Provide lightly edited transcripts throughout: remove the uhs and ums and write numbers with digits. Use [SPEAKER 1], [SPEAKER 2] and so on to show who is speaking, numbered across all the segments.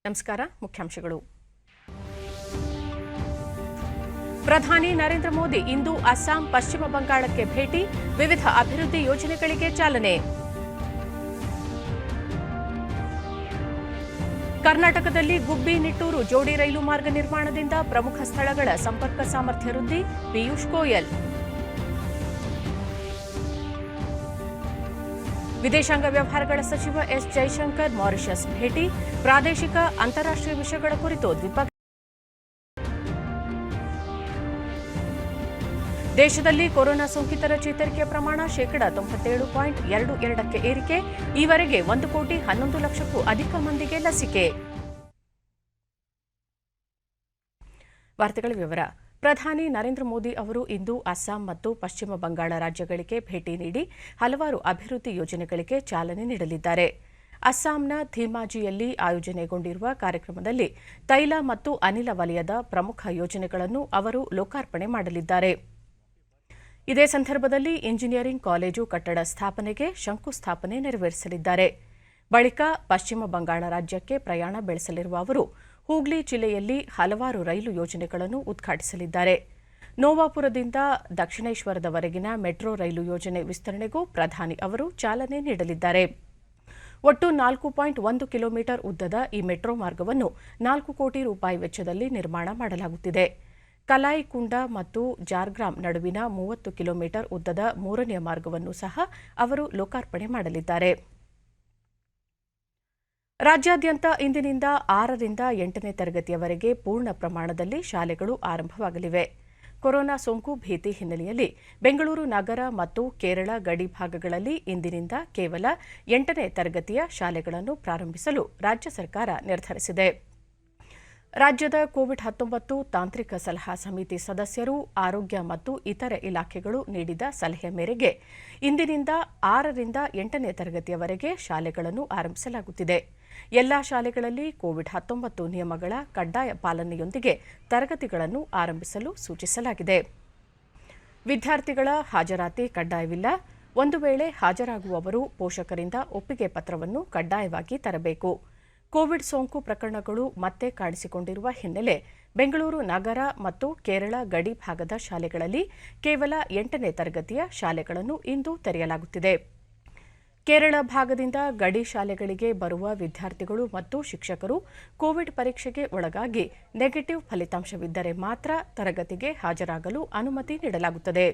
[SPEAKER 1] ನಮಸ್ಕಾರ. ಮುಖ್ಯಾಂಶಗಳು. ಪ್ರಧಾನಿ ನರೇಂದ್ರ ಮೋದಿ ಇಂದು ಅಸ್ಸಾಂ, ಪಶ್ಚಿಮ ಬಂಗಾಳಕ್ಕೆ ಭೇಟಿ, ವಿವಿಧ ಅಭಿವೃದ್ಧಿ ಯೋಜನೆಗಳಿಗೆ ಚಾಲನೆ. ಕರ್ನಾಟಕದಲ್ಲಿ ಗುಬ್ಬಿ ನಿಟ್ಟೂರು ಜೋಡಿ ರೈಲು ಮಾರ್ಗ ನಿರ್ಮಾಣದಿಂದ ಪ್ರಮುಖ ಸ್ಥಳಗಳ ಸಂಪರ್ಕ ಸಾಮರ್ಥ್ಯ ವೃದ್ಧಿ, ಪಿಯೂಷ್ ಗೋಯಲ್. ವಿದೇಶಾಂಗ ವ್ಯವಹಾರಗಳ ಸಚಿವ ಎಸ್ ಜೈಶಂಕರ್ ಮಾರಿಷಸ್ ಭೇಟಿ, ಪ್ರಾದೇಶಿಕ ಅಂತಾರಾಷ್ಟ್ರೀಯ ವಿಷಯಗಳ ಕುರಿತು ದ್ವಿಪಕ್ಷೀಯ. ದೇಶದಲ್ಲಿ ಕೊರೋನಾ ಸೋಂಕಿತರ ಚೇತರಿಕೆಯ ಪ್ರಮಾಣ 97.22% ಏರಿಕೆ, ಈವರೆಗೆ 1,11,00,000ಕ್ಕೂ ಅಧಿಕ ಮಂದಿಗೆ ಲಸಿಕೆ. ವಾರ್ತೆಗಳ ವಿವರ. ಪ್ರಧಾನಿ ನರೇಂದ್ರ ಮೋದಿ ಅವರು ಇಂದು ಅಸ್ಸಾಂ ಮತ್ತು ಪಶ್ಚಿಮ ಬಂಗಾಳ ರಾಜ್ಯಗಳಿಗೆ ಭೇಟಿ ನೀಡಿ ಹಲವಾರು ಅಭಿವೃದ್ಧಿ ಯೋಜನೆಗಳಿಗೆ ಚಾಲನೆ ನೀಡಲಿದ್ದಾರೆ. ಅಸ್ಸಾಂನ ಧೀಮಾಜಿಯಲ್ಲಿ ಆಯೋಜನೆಗೊಂಡಿರುವ ಕಾರ್ಯಕ್ರಮದಲ್ಲಿ ತೈಲ ಮತ್ತು ಅನಿಲ ವಲಯದ ಪ್ರಮುಖ ಯೋಜನೆಗಳನ್ನು ಅವರು ಲೋಕಾರ್ಪಣೆ ಮಾಡಲಿದ್ದಾರೆ. ಇದೇ ಸಂದರ್ಭದಲ್ಲಿ ಇಂಜಿನಿಯರಿಂಗ್ ಕಾಲೇಜು ಕಟ್ಟಡ ಸ್ಥಾಪನೆಗೆ ಶಂಕುಸ್ಥಾಪನೆ ನೆರವೇರಿಸಲಿದ್ದಾರೆ. ಬಳಿಕ ಪಶ್ಚಿಮ ಬಂಗಾಳ ರಾಜ್ಯಕ್ಕೆ ಪ್ರಯಾಣ ಬೆಳೆಸಲಿರುವ ಅವರು ಹೂಗ್ಲಿ ಜಿಲ್ಲೆಯಲ್ಲಿ ಹಲವಾರು ರೈಲು ಯೋಜನೆಗಳನ್ನು ಉದ್ಘಾಟಿಸಲಿದ್ದಾರೆ. ನೋವಾಪುರದಿಂದ ದಕ್ಷಿಣೇಶ್ವರದವರೆಗಿನ ಮೆಟ್ರೋ ರೈಲು ಯೋಜನೆ ವಿಸ್ತರಣೆಗೂ ಪ್ರಧಾನಿ ಅವರು ಚಾಲನೆ ನೀಡಲಿದ್ದಾರೆ. ಒಟ್ಟು 4.1 ಕಿಲೋಮೀಟರ್ ಉದ್ದದ ಈ ಮೆಟ್ರೋ ಮಾರ್ಗವನ್ನು 4 ಕೋಟಿ ರೂಪಾಯಿ ವೆಚ್ಚದಲ್ಲಿ ನಿರ್ಮಾಣ ಮಾಡಲಾಗುತ್ತಿದೆ. ಕಲಾಯಿ ಕುಂಡ ಮತ್ತು ಜಾರ್ಗ್ರಾಮ್ ನಡುವಿನ 30 ಕಿಲೋಮೀಟರ್ ಉದ್ದದ ಮೂರನೆಯ ಮಾರ್ಗವನ್ನು ಸಹ ಅವರು ಲೋಕಾರ್ಪಣೆ ಮಾಡಲಿದ್ದಾರೆ. ರಾಜ್ಯಾದ್ಯಂತ ಇಂದಿನಿಂದ 6ರಿಂದ 8ನೇ ತರಗತಿಯವರೆಗೆ ಪೂರ್ಣ ಪ್ರಮಾಣದಲ್ಲಿ ಶಾಲೆಗಳು ಆರಂಭವಾಗಲಿವೆ. ಕೊರೋನಾ ಸೋಂಕು ಭೀತಿ ಹಿನ್ನೆಲೆಯಲ್ಲಿ ಬೆಂಗಳೂರು ನಗರ ಮತ್ತು ಕೇರಳ ಗಡಿ ಭಾಗಗಳಲ್ಲಿ ಇಂದಿನಿಂದ ಕೇವಲ 8ನೇ ತರಗತಿಯ ಶಾಲೆಗಳನ್ನು ಪ್ರಾರಂಭಿಸಲು ರಾಜ್ಯ ಸರ್ಕಾರ ನಿರ್ಧರಿಸಿದೆ. ರಾಜ್ಯದ ಕೋವಿಡ್-19 ತಾಂತ್ರಿಕ ಸಲಹಾ ಸಮಿತಿ ಸದಸ್ಯರು, ಆರೋಗ್ಯ ಮತ್ತು ಇತರೆ ಇಲಾಖೆಗಳು ನೀಡಿದ ಸಲಹೆ ಮೇರೆಗೆ ಇಂದಿನಿಂದ 6ರಿಂದ 8ನೇ ತರಗತಿಯವರೆಗೆ ಶಾಲೆಗಳನ್ನು ಆರಂಭಿಸಲಾಗುತ್ತಿದೆ. ಎಲ್ಲಾ ಶಾಲೆಗಳಲ್ಲಿ ಕೋವಿಡ್-19 ನಿಯಮಗಳ ಕಡ್ಡಾಯ ಪಾಲನೆಯೊಂದಿಗೆ ತರಗತಿಗಳನ್ನು ಆರಂಭಿಸಲು ಸೂಚಿಸಲಾಗಿದೆ. ವಿದ್ಯಾರ್ಥಿಗಳ ಹಾಜರಾತಿ ಕಡ್ಡಾಯವಿಲ್ಲ. ಒಂದು ವೇಳೆ ಹಾಜರಾಗುವವರು ಪೋಷಕರಿಂದ ಒಪ್ಪಿಗೆ ಪತ್ರವನ್ನು ಕಡ್ಡಾಯವಾಗಿ ತರಬೇಕು. ಕೋವಿಡ್ ಸೋಂಕು ಪ್ರಕರಣಗಳು ಮತ್ತೆ ಕಾಣಿಸಿಕೊಂಡಿರುವ ಹಿನ್ನೆಲೆ ಬೆಂಗಳೂರು ನಗರ ಮತ್ತು ಕೇರಳ ಗಡಿ ಭಾಗದ ಶಾಲೆಗಳಲ್ಲಿ ಕೇವಲ 8ನೇ ತರಗತಿಯ ಶಾಲೆಗಳನ್ನು ಇಂದು ತೆರೆಯಲಾಗುತ್ತಿದೆ. ಕೇರಳ ಭಾಗದಿಂದ ಗಡಿ ಶಾಲೆಗಳಿಗೆ ಬರುವ ವಿದ್ಯಾರ್ಥಿಗಳು ಮತ್ತು ಶಿಕ್ಷಕರು ಕೋವಿಡ್ ಪರೀಕ್ಷೆಗೆ ಒಳಗಾಗಿ ನೆಗೆಟಿವ್ ಫಲಿತಾಂಶವಿದ್ದರೆ ಮಾತ್ರ ತರಗತಿಗೆ ಹಾಜರಾಗಲು ಅನುಮತಿ ನೀಡಲಾಗುತ್ತದೆ.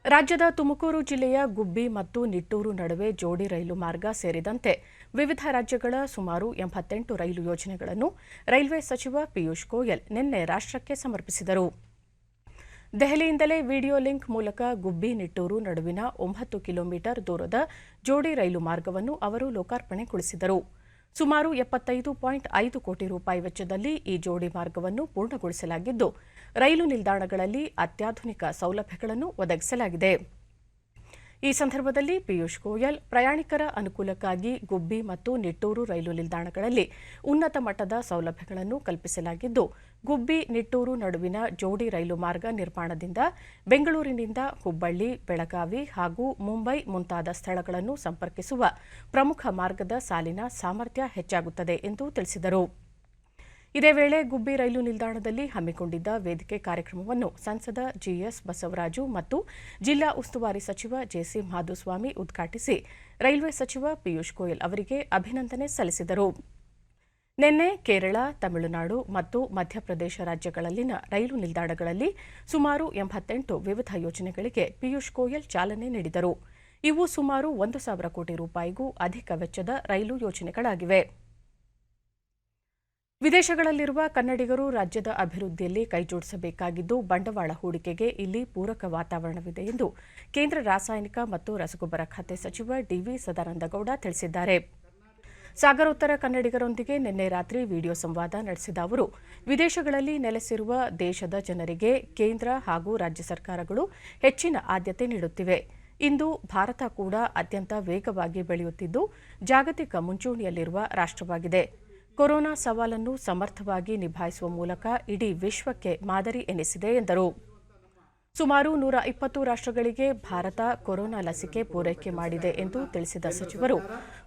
[SPEAKER 1] ರಾಜ್ಯದ ತುಮಕೂರು ಜಿಲ್ಲೆಯ ಗುಬ್ಬಿ ಮತ್ತು ನಿಟ್ಟೂರು ನಡುವೆ ಜೋಡಿ ರೈಲು ಮಾರ್ಗ ಸೇರಿದಂತೆ ವಿವಿಧ ರಾಜ್ಯಗಳ ಸುಮಾರು 88 ರೈಲು ಯೋಜನೆಗಳನ್ನು ರೈಲ್ವೆ ಸಚಿವ ಪಿಯೂಷ್ ಗೋಯಲ್ ನಿನ್ನೆ ರಾಷ್ಟ್ರಕ್ಕೆ ಸಮರ್ಪಿಸಿದರು. ದೆಹಲಿಯಿಂದಲೇ ವಿಡಿಯೋ ಲಿಂಕ್ ಮೂಲಕ ಗುಬ್ಬಿ ನಿಟ್ಟೂರು ನಡುವಿನ 9 ಕಿಲೋಮೀಟರ್ ದೂರದ ಜೋಡಿ ರೈಲು ಮಾರ್ಗವನ್ನು ಅವರು ಲೋಕಾರ್ಪಣೆಗೊಳಿಸಿದರು. ಸುಮಾರು 75.5 ಕೋಟಿ ರೂಪಾಯಿ ವೆಚ್ಚದಲ್ಲಿ ಈ ಜೋಡಿ ಮಾರ್ಗವನ್ನು ಪೂರ್ಣಗೊಳಿಸಲಾಗಿದ್ದು, ರೈಲು ನಿಲ್ದಾಣಗಳಲ್ಲಿ ಅತ್ಯಾಧುನಿಕ ಸೌಲಭ್ಯಗಳನ್ನು ಒದಗಿಸಲಾಗಿದೆ. ಈ ಸಂದರ್ಭದಲ್ಲಿ ಪಿಯೂಷ್ ಗೋಯಲ್ ಪ್ರಯಾಣಿಕರ ಅನುಕೂಲಕ್ಕಾಗಿ ಗುಬ್ಬಿ ಮತ್ತು ನಿಟ್ಟೂರು ರೈಲು ನಿಲ್ದಾಣಗಳಲ್ಲಿ ಉನ್ನತ ಮಟ್ಟದ ಸೌಲಭ್ಯಗಳನ್ನು ಕಲ್ಪಿಸಲಾಗಿದ್ದು, ಗುಬ್ಬಿ ನಿಟ್ಟೂರು ನಡುವಿನ ಜೋಡಿ ರೈಲು ಮಾರ್ಗ ನಿರ್ಮಾಣದಿಂದ ಬೆಂಗಳೂರಿನಿಂದ ಹುಬ್ಬಳ್ಳಿ, ಬೆಳಗಾವಿ ಹಾಗೂ ಮುಂಬೈ ಮುಂತಾದ ಸ್ಥಳಗಳನ್ನು ಸಂಪರ್ಕಿಸುವ ಪ್ರಮುಖ ಮಾರ್ಗದ ಸಾಲಿನ ಸಾಮರ್ಥ್ಯ ಹೆಚ್ಚಾಗುತ್ತದೆ ಎಂದು ತಿಳಿಸಿದರು. ಇದೇ ವೇಳೆ ಗುಬ್ಬಿ ರೈಲು ನಿಲ್ದಾಣದಲ್ಲಿ ಹಮ್ಮಿಕೊಂಡಿದ್ದ ವೇದಿಕೆ ಕಾರ್ಯಕ್ರಮವನ್ನು ಸಂಸದ ಜಿಎಸ್ ಬಸವರಾಜು ಮತ್ತು ಜಿಲ್ಲಾ ಉಸ್ತುವಾರಿ ಸಚಿವ ಜೆಸಿ ಮಾಧುಸ್ವಾಮಿ ಉದ್ಘಾಟಿಸಿ ರೈಲ್ವೆ ಸಚಿವ ಪಿಯೂಷ್ ಗೋಯಲ್ ಅವರಿಗೆ ಅಭಿನಂದನೆ ಸಲ್ಲಿಸಿದರು. ನಿನ್ನೆ ಕೇರಳ, ತಮಿಳುನಾಡು ಮತ್ತು ಮಧ್ಯಪ್ರದೇಶ ರಾಜ್ಯಗಳಲ್ಲಿನ ರೈಲು ನಿಲ್ದಾಣಗಳಲ್ಲಿ ಸುಮಾರು 88 ವಿವಿಧ ಯೋಜನೆಗಳಿಗೆ ಪಿಯೂಷ್ ಗೋಯಲ್ ಚಾಲನೆ ನೀಡಿದರು. ಇವು ಸುಮಾರು 1,000 ಕೋಟಿ ರೂಪಾಯಿಗೂ ಅಧಿಕ ವೆಚ್ಚದ ರೈಲು ಯೋಜನೆಗಳಾಗಿವೆ. ವಿದೇಶಗಳಲ್ಲಿರುವ ಕನ್ನಡಿಗರು ರಾಜ್ಯದ ಅಭಿವೃದ್ಧಿಯಲ್ಲಿ ಕೈಜೋಡಿಸಬೇಕಾಗಿದ್ದು, ಬಂಡವಾಳ ಹೂಡಿಕೆಗೆ ಇಲ್ಲಿ ಪೂರಕ ವಾತಾವರಣವಿದೆ ಎಂದು ಕೇಂದ್ರ ರಾಸಾಯನಿಕ ಮತ್ತು ರಸಗೊಬ್ಬರ ಖಾತೆ ಸಚಿವ ಡಿವಿ ಸದಾನಂದಗೌಡ ತಿಳಿಸಿದ್ದಾರೆ. ಸಾಗರೋತ್ತರ ಕನ್ನಡಿಗರೊಂದಿಗೆ ನಿನ್ನೆ ರಾತ್ರಿ ವಿಡಿಯೋ ಸಂವಾದ ನಡೆಸಿದ ಅವರು, ವಿದೇಶಗಳಲ್ಲಿ ನೆಲೆಸಿರುವ ದೇಶದ ಜನರಿಗೆ ಕೇಂದ್ರ ಹಾಗೂ ರಾಜ್ಯ ಸರ್ಕಾರಗಳು ಹೆಚ್ಚಿನ ಆದ್ಯತೆ ನೀಡುತ್ತಿವೆ. ಇಂದು ಭಾರತ ಕೂಡ ಅತ್ಯಂತ ವೇಗವಾಗಿ ಬೆಳೆಯುತ್ತಿದ್ದು, ಜಾಗತಿಕ ಮುಂಚೂಣಿಯಲ್ಲಿರುವ ರಾಷ್ಟ್ರವಾಗಿದೆ. ಕೊರೋನಾ ಸವಾಲನ್ನು ಸಮರ್ಥವಾಗಿ ನಿಭಾಯಿಸುವ ಮೂಲಕ ಇಡೀ ವಿಶ್ವಕ್ಕೆ ಮಾದರಿ ಎನಿಸಿದೆ ಎಂದರು. ಸುಮಾರು 120 ರಾಷ್ಟ್ರಗಳಿಗೆ ಭಾರತ ಕೊರೋನಾ ಲಸಿಕೆ ಪೂರೈಕೆ ಮಾಡಿದೆ ಎಂದು ತಿಳಿಸಿದ ಸಚಿವರು,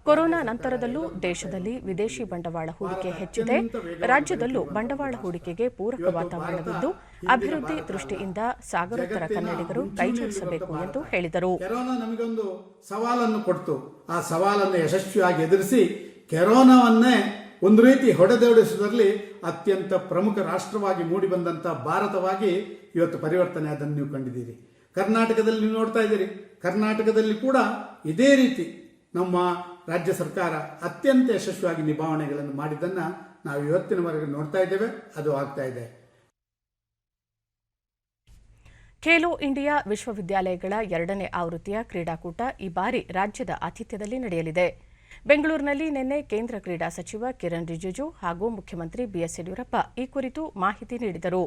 [SPEAKER 1] ಕೊರೋನಾ ನಂತರದಲ್ಲೂ ದೇಶದಲ್ಲಿ ವಿದೇಶಿ ಬಂಡವಾಳ ಹೂಡಿಕೆ ಹೆಚ್ಚಿದೆ. ರಾಜ್ಯದಲ್ಲೂ ಬಂಡವಾಳ ಹೂಡಿಕೆಗೆ ಪೂರಕ ವಾತಾವರಣವಿದ್ದು, ಅಭಿವೃದ್ಧಿ ದೃಷ್ಟಿಯಿಂದ ಸಾಗರೋತ್ತರ ಕನ್ನಡಿಗರು ಕೈಜೋಡಿಸಬೇಕು ಎಂದು ಹೇಳಿದರು.
[SPEAKER 2] ಕೊರೋನಾ ನಮಗೊಂದು ಸವಾಲನ್ನು ಕೊಡ್ತು. ಆ ಸವಾಲನ್ನು ಯಶಸ್ವಿಯಾಗಿ ಎದುರಿಸಿ ಕೊರೋನಾವನ್ನೇ ಒಂದು ರೀತಿ ಹೊಡೆದೊಡಿಸುವುದರಲ್ಲಿ ಅತ್ಯಂತ ಪ್ರಮುಖ ರಾಷ್ಟ್ರವಾಗಿ ಮೂಡಿಬಂದಂಥ ಭಾರತವಾಗಿ ಇವತ್ತು ಪರಿವರ್ತನೆ ಅದನ್ನು ನೀವು ಕಂಡಿದ್ದೀರಿ. ಕರ್ನಾಟಕದಲ್ಲಿ ನೀವು ನೋಡ್ತಾ ಇದ್ದೀರಿ. ಕರ್ನಾಟಕದಲ್ಲಿ ಕೂಡ ಇದೇ ರೀತಿ ನಮ್ಮ ರಾಜ್ಯ ಸರ್ಕಾರ ಅತ್ಯಂತ ಯಶಸ್ವಿಯಾಗಿ ನಿಭಾವಣೆಗಳನ್ನು ಮಾಡಿದ್ದನ್ನು ನಾವು ಇವತ್ತಿನವರೆಗೆ ನೋಡ್ತಾ ಇದ್ದೇವೆ. ಅದು ಆಗ್ತಾ ಇದೆ.
[SPEAKER 1] ಖೇಲೋ ಇಂಡಿಯಾ ವಿಶ್ವವಿದ್ಯಾಲಯಗಳ 2ನೇ ಆವೃತ್ತಿಯ ಕ್ರೀಡಾಕೂಟ ಈ ಬಾರಿ ರಾಜ್ಯದ ಆತಿಥ್ಯದಲ್ಲಿ ನಡೆಯಲಿದೆ. ಬೆಂಗಳೂರಿನಲ್ಲಿ ನಿನ್ನೆ ಕೇಂದ್ರ ಕ್ರೀಡಾ ಸಚಿವ ಕಿರಣ್ ರಿಜಿಜು ಹಾಗೂ ಮುಖ್ಯಮಂತ್ರಿ ಬಿಎಸ್ ಯಡಿಯೂರಪ್ಪ ಈ ಕುರಿತು ಮಾಹಿತಿ ನೀಡಿದರು.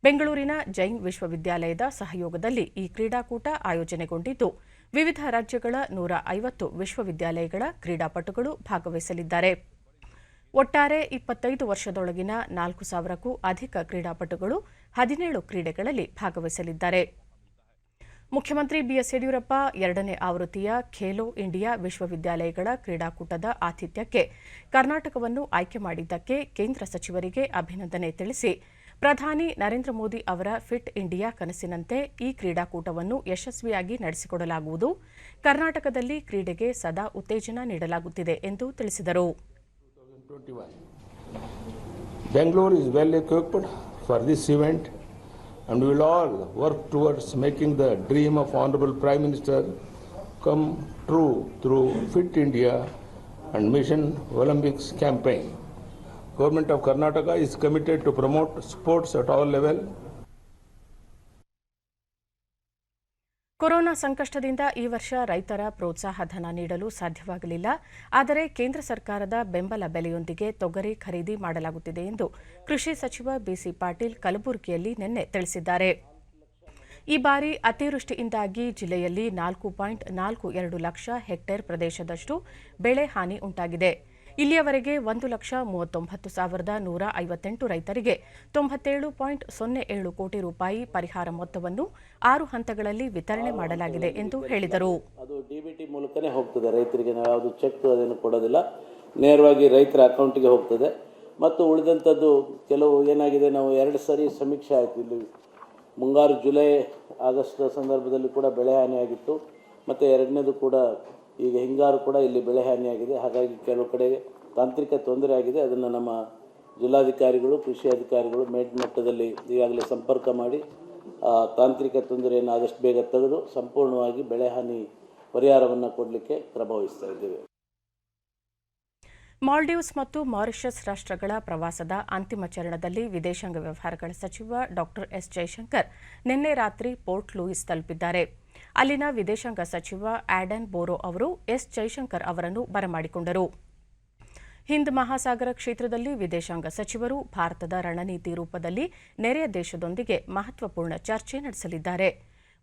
[SPEAKER 1] ಬೆಂಗಳೂರಿನ ಜೈನ್ ವಿಶ್ವವಿದ್ಯಾಲಯದ ಸಹಯೋಗದಲ್ಲಿ ಈ ಕ್ರೀಡಾಕೂಟ ಆಯೋಜನೆಗೊಂಡಿದ್ದು, ವಿವಿಧ ರಾಜ್ಯಗಳ 150 ವಿಶ್ವವಿದ್ಯಾಲಯಗಳ ಕ್ರೀಡಾಪಟುಗಳು ಭಾಗವಹಿಸಲಿದ್ದಾರೆ. ಒಟ್ಟಾರೆ 25 ವರ್ಷದೊಳಗಿನ 4,000ಕ್ಕೂ ಅಧಿಕ ಕ್ರೀಡಾಪಟುಗಳು 17 ಕ್ರೀಡೆಗಳಲ್ಲಿ ಭಾಗವಹಿಸಲಿದ್ದಾರೆ. ಮುಖ್ಯಮಂತ್ರಿ ಬಿಎಸ್ ಯಡಿಯೂರಪ್ಪ 2ನೇ ಆವೃತ್ತಿಯ ಖೇಲೋ ಇಂಡಿಯಾ ವಿಶ್ವವಿದ್ಯಾಲಯಗಳ ಕ್ರೀಡಾಕೂಟದ ಆತಿಥ್ಯಕ್ಕೆ ಕರ್ನಾಟಕವನ್ನು ಆಯ್ಕೆ ಮಾಡಿದ್ದಕ್ಕೆ ಕೇಂದ್ರ ಸಚಿವರಿಗೆ ಅಭಿನಂದನೆ ತಿಳಿಸಿ, ಪ್ರಧಾನಿ ನರೇಂದ್ರ ಮೋದಿ ಅವರ ಫಿಟ್ ಇಂಡಿಯಾ ಕನಸಿನಂತೆ ಈ ಕ್ರೀಡಾಕೂಟವನ್ನು ಯಶಸ್ವಿಯಾಗಿ ನಡೆಸಿಕೊಡಲಾಗುವುದು. ಕರ್ನಾಟಕದಲ್ಲಿ ಕ್ರೀಡೆಗೆ ಸದಾ ಉತ್ತೇಜನ ನೀಡಲಾಗುತ್ತಿದೆ ಎಂದು ತಿಳಿಸಿದರು.
[SPEAKER 3] Bangalore is well equipped for this event, and we will all work towards making the dream of Honorable Prime Minister come true through Fit India and Mission Olympics campaign. Government of Karnataka is committed to promote sports at all levels.
[SPEAKER 1] Corona ಸಂಕಷ್ಟದಿಂದ ಈ ವರ್ಷ ರೈತರ ಪ್ರೋತ್ಸಾಹ ಧನ ನೀಡಲು ಸಾಧ್ಯವಾಗಲಿಲ್ಲ. ಆದರೆ ಕೇಂದ್ರ ಸರ್ಕಾರದ ಬೆಂಬಲ ಬೆಲೆಯೊಂದಿಗೆ ತೊಗರಿ ಖರೀದಿ ಮಾಡಲಾಗುತ್ತಿದೆ ಎಂದು ಕೃಷಿ ಸಚಿವ ಬಿಸಿ ಪಾಟೀಲ್ ಕಲಬುರಗಿಯಲ್ಲಿ ನಿನ್ನೆ ತಿಳಿಸಿದ್ದಾರೆ. ಈ ಬಾರಿ ಅತಿವೃಷ್ಟಿಯಿಂದಾಗಿ ಜಿಲ್ಲೆಯಲ್ಲಿ 4.42 ಲಕ್ಷ ಹೆಕ್ಟೇರ್ ಪ್ರದೇಶದಷ್ಟು ಬೆಳೆ ಹಾನಿ ಉಂಟಾಗಿದೆ. ಇಲ್ಲಿಯವರೆಗೆ 1,39,158 ರೈತರಿಗೆ 97.07 ಕೋಟಿ ರೂಪಾಯಿ ಪರಿಹಾರ ಮೊತ್ತವನ್ನು 6 ಹಂತಗಳಲ್ಲಿ ವಿತರಣೆ ಮಾಡಲಾಗಿದೆ ಎಂದು ಹೇಳಿದರು.
[SPEAKER 4] ಅದು ಡಿಬಿಟಿ ಮೂಲಕನೇ ಹೋಗ್ತದೆ. ರೈತರಿಗೆ ನಾವು ಯಾವುದು ಚೆಕ್ ಅದನ್ನು ಕೊಡೋದಿಲ್ಲ, ನೇರವಾಗಿ ರೈತರ ಅಕೌಂಟಿಗೆ ಹೋಗ್ತದೆ. ಮತ್ತು ಉಳಿದಂಥದ್ದು ಕೆಲವು ಏನಾಗಿದೆ, ನಾವು 2 ಸರಿ ಸಮೀಕ್ಷೆ ಆಯಿತು. ಇಲ್ಲಿ ಮುಂಗಾರು ಜುಲೈ ಆಗಸ್ಟ್ ಸಂದರ್ಭದಲ್ಲಿ ಕೂಡ ಬೆಳೆ ಹಾನಿಯಾಗಿತ್ತು, ಮತ್ತು ಎರಡನೇದು ಕೂಡ ಈಗ ಹಿಂಗಾರು ಕೂಡ ಇಲ್ಲಿ ಬೆಳೆ ಹಾನಿಯಾಗಿದೆ. ಹಾಗಾಗಿ ಕೆಲವು ಕಡೆ ತಾಂತ್ರಿಕ ತೊಂದರೆ ಆಗಿದೆ. ಅದನ್ನು ನಮ್ಮ ಜಿಲ್ಲಾಧಿಕಾರಿಗಳು, ಕೃಷಿ ಅಧಿಕಾರಿಗಳು ಮೇಲ್ಮಟ್ಟದಲ್ಲಿ ಈಗಾಗಲೇ ಸಂಪರ್ಕ ಮಾಡಿ ತಾಂತ್ರಿಕ ತೊಂದರೆಯನ್ನು ಆದಷ್ಟು ಬೇಗ ತೆಗೆದು ಸಂಪೂರ್ಣವಾಗಿ ಬೆಳೆ ಹಾನಿ ಪರಿಹಾರವನ್ನು ಕೊಡಲಿಕ್ಕೆ ಕ್ರಮ ವಹಿಸ್ತಾ ಇದ್ದೇವೆ.
[SPEAKER 1] ಮಾಲ್ಡೀವ್ಸ್ ಮತ್ತು ಮಾರಿಷಸ್ ರಾಷ್ಟ್ರಗಳ ಪ್ರವಾಸದ ಅಂತಿಮ ಚರಣದಲ್ಲಿ ವಿದೇಶಾಂಗ ವ್ಯವಹಾರಗಳ ಸಚಿವ ಡಾ ಎಸ್ ಜೈಶಂಕರ್ ನಿನ್ನೆ ರಾತ್ರಿ ಪೋರ್ಟ್ ಲೂಯಿಸ್ ತಲುಪಿದ್ದಾರೆ. ಅಲ್ಲಿನ ವಿದೇಶಾಂಗ ಸಚಿವ ಆಡನ್ ಬೋರೋ ಅವರು ಎಸ್ ಜೈಶಂಕರ್ ಅವರನ್ನು ಬರಮಾಡಿಕೊಂಡರು. ಹಿಂದ್ ಮಹಾಸಾಗರ ಕ್ಷೇತ್ರದಲ್ಲಿ ವಿದೇಶಾಂಗ ಸಚಿವರು ಭಾರತದ ರಣನೀತಿ ರೂಪದಲ್ಲಿ ನೆರೆಯ ದೇಶದೊಂದಿಗೆ ಮಹತ್ವಪೂರ್ಣ ಚರ್ಚೆ ನಡೆಸಲಿದ್ದಾರೆ.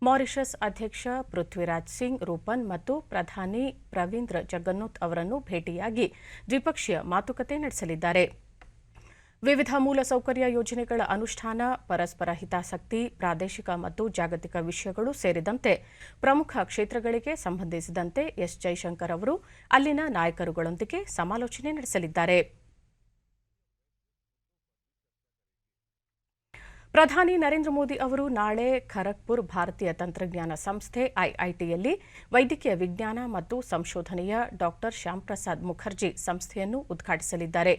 [SPEAKER 1] ಮಾರಿಷಸ್ ಅಧ್ಯಕ್ಷ ಪೃಥ್ವಿರಾಜ್ ಸಿಂಗ್ ರೂಪನ್ ಮತ್ತು ಪ್ರಧಾನಿ ಪ್ರವೀಂದ್ರ ಜಗನ್ನೂತ್ ಅವರನ್ನು ಭೇಟಿಯಾಗಿ ದ್ವಿಪಕ್ಷೀಯ ಮಾತುಕತೆ ನಡೆಸಲಿದ್ದಾರೆ. ವಿವಿಧ ಮೂಲಸೌಕರ್ಯ ಯೋಜನೆಗಳ ಅನುಷ್ಠಾನ, ಪರಸ್ಪರ ಹಿತಾಸಕ್ತಿ, ಪ್ರಾದೇಶಿಕ ಮತ್ತು ಜಾಗತಿಕ ವಿಷಯಗಳು ಸೇರಿದಂತೆ ಪ್ರಮುಖ ಕ್ಷೇತ್ರಗಳಿಗೆ ಸಂಬಂಧಿಸಿದಂತೆ ಎಸ್ ಜೈಶಂಕರ್ ಅವರು ಅಲ್ಲಿನ ನಾಯಕರುಗಳೊಂದಿಗೆ ಸಮಾಲೋಚನೆ ನಡೆಸಲಿದ್ದಾರೆ. ಪ್ರಧಾನಿ ನರೇಂದ್ರ ಮೋದಿ ಅವರು ನಾಳೆ ಖರಗ್ಪುರ್ ಭಾರತೀಯ ತಂತ್ರಜ್ಞಾನ ಸಂಸ್ಥೆ ಐಐಟಿಯಲ್ಲಿ ವೈದ್ಯಕೀಯ ವಿಜ್ಞಾನ ಮತ್ತು ಸಂಶೋಧನೆಯ ಡಾ ಶ್ಯಾಂಪ್ರಸಾದ್ ಮುಖರ್ಜಿ ಸಂಸ್ಥೆಯನ್ನು ಉದ್ಘಾಟಿಸಲಿದ್ದಾರೆ.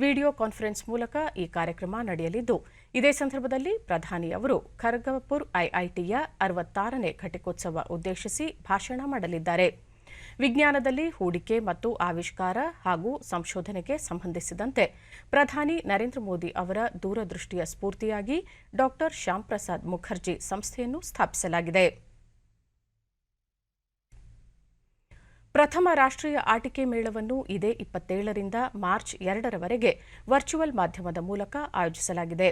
[SPEAKER 1] ವಿಡಿಯೋ ಕಾನ್ಫರೆನ್ಸ್ ಮೂಲಕ ಈ ಕಾರ್ಯಕ್ರಮ ನಡೆಯಲಿದ್ದು, ಇದೇ ಸಂದರ್ಭದಲ್ಲಿ ಪ್ರಧಾನಿ ಅವರು ಖರಗ್ಪುರ್ ಐಐಟಿಯ 66ನೇ ಘಟಿಕೋತ್ಸವ ಉದ್ದೇಶಿಸಿ ಭಾಷಣ ಮಾಡಲಿದ್ದಾರೆ. ವಿಜ್ಞಾನದಲ್ಲಿ ಹೂಡಿಕೆ ಮತ್ತು ಆವಿಷ್ಕಾರ ಹಾಗೂ ಸಂಶೋಧನೆಗೆ ಸಂಬಂಧಿಸಿದಂತೆ ಪ್ರಧಾನಿ ನರೇಂದ್ರ ಮೋದಿ ಅವರ ದೂರದೃಷ್ಟಿಯ ಸ್ಫೂರ್ತಿಯಾಗಿ ಡಾ ಶ್ಯಾಂಪ್ರಸಾದ್ ಮುಖರ್ಜಿ ಸಂಸ್ಥೆಯನ್ನು ಸ್ಥಾಪಿಸಲಾಗಿದೆ. ಪ್ರಥಮ ರಾಷ್ಟ್ರೀಯ ಆಟಿಕೆ ಮೇಳವನ್ನು ಇದೇ 27ರಿಂದ ಮಾರ್ಚ್ 2ರವರೆಗೆ ವರ್ಚುವಲ್ ಮಾಧ್ಯಮದ ಮೂಲಕ ಆಯೋಜಿಸಲಾಗಿದೆ.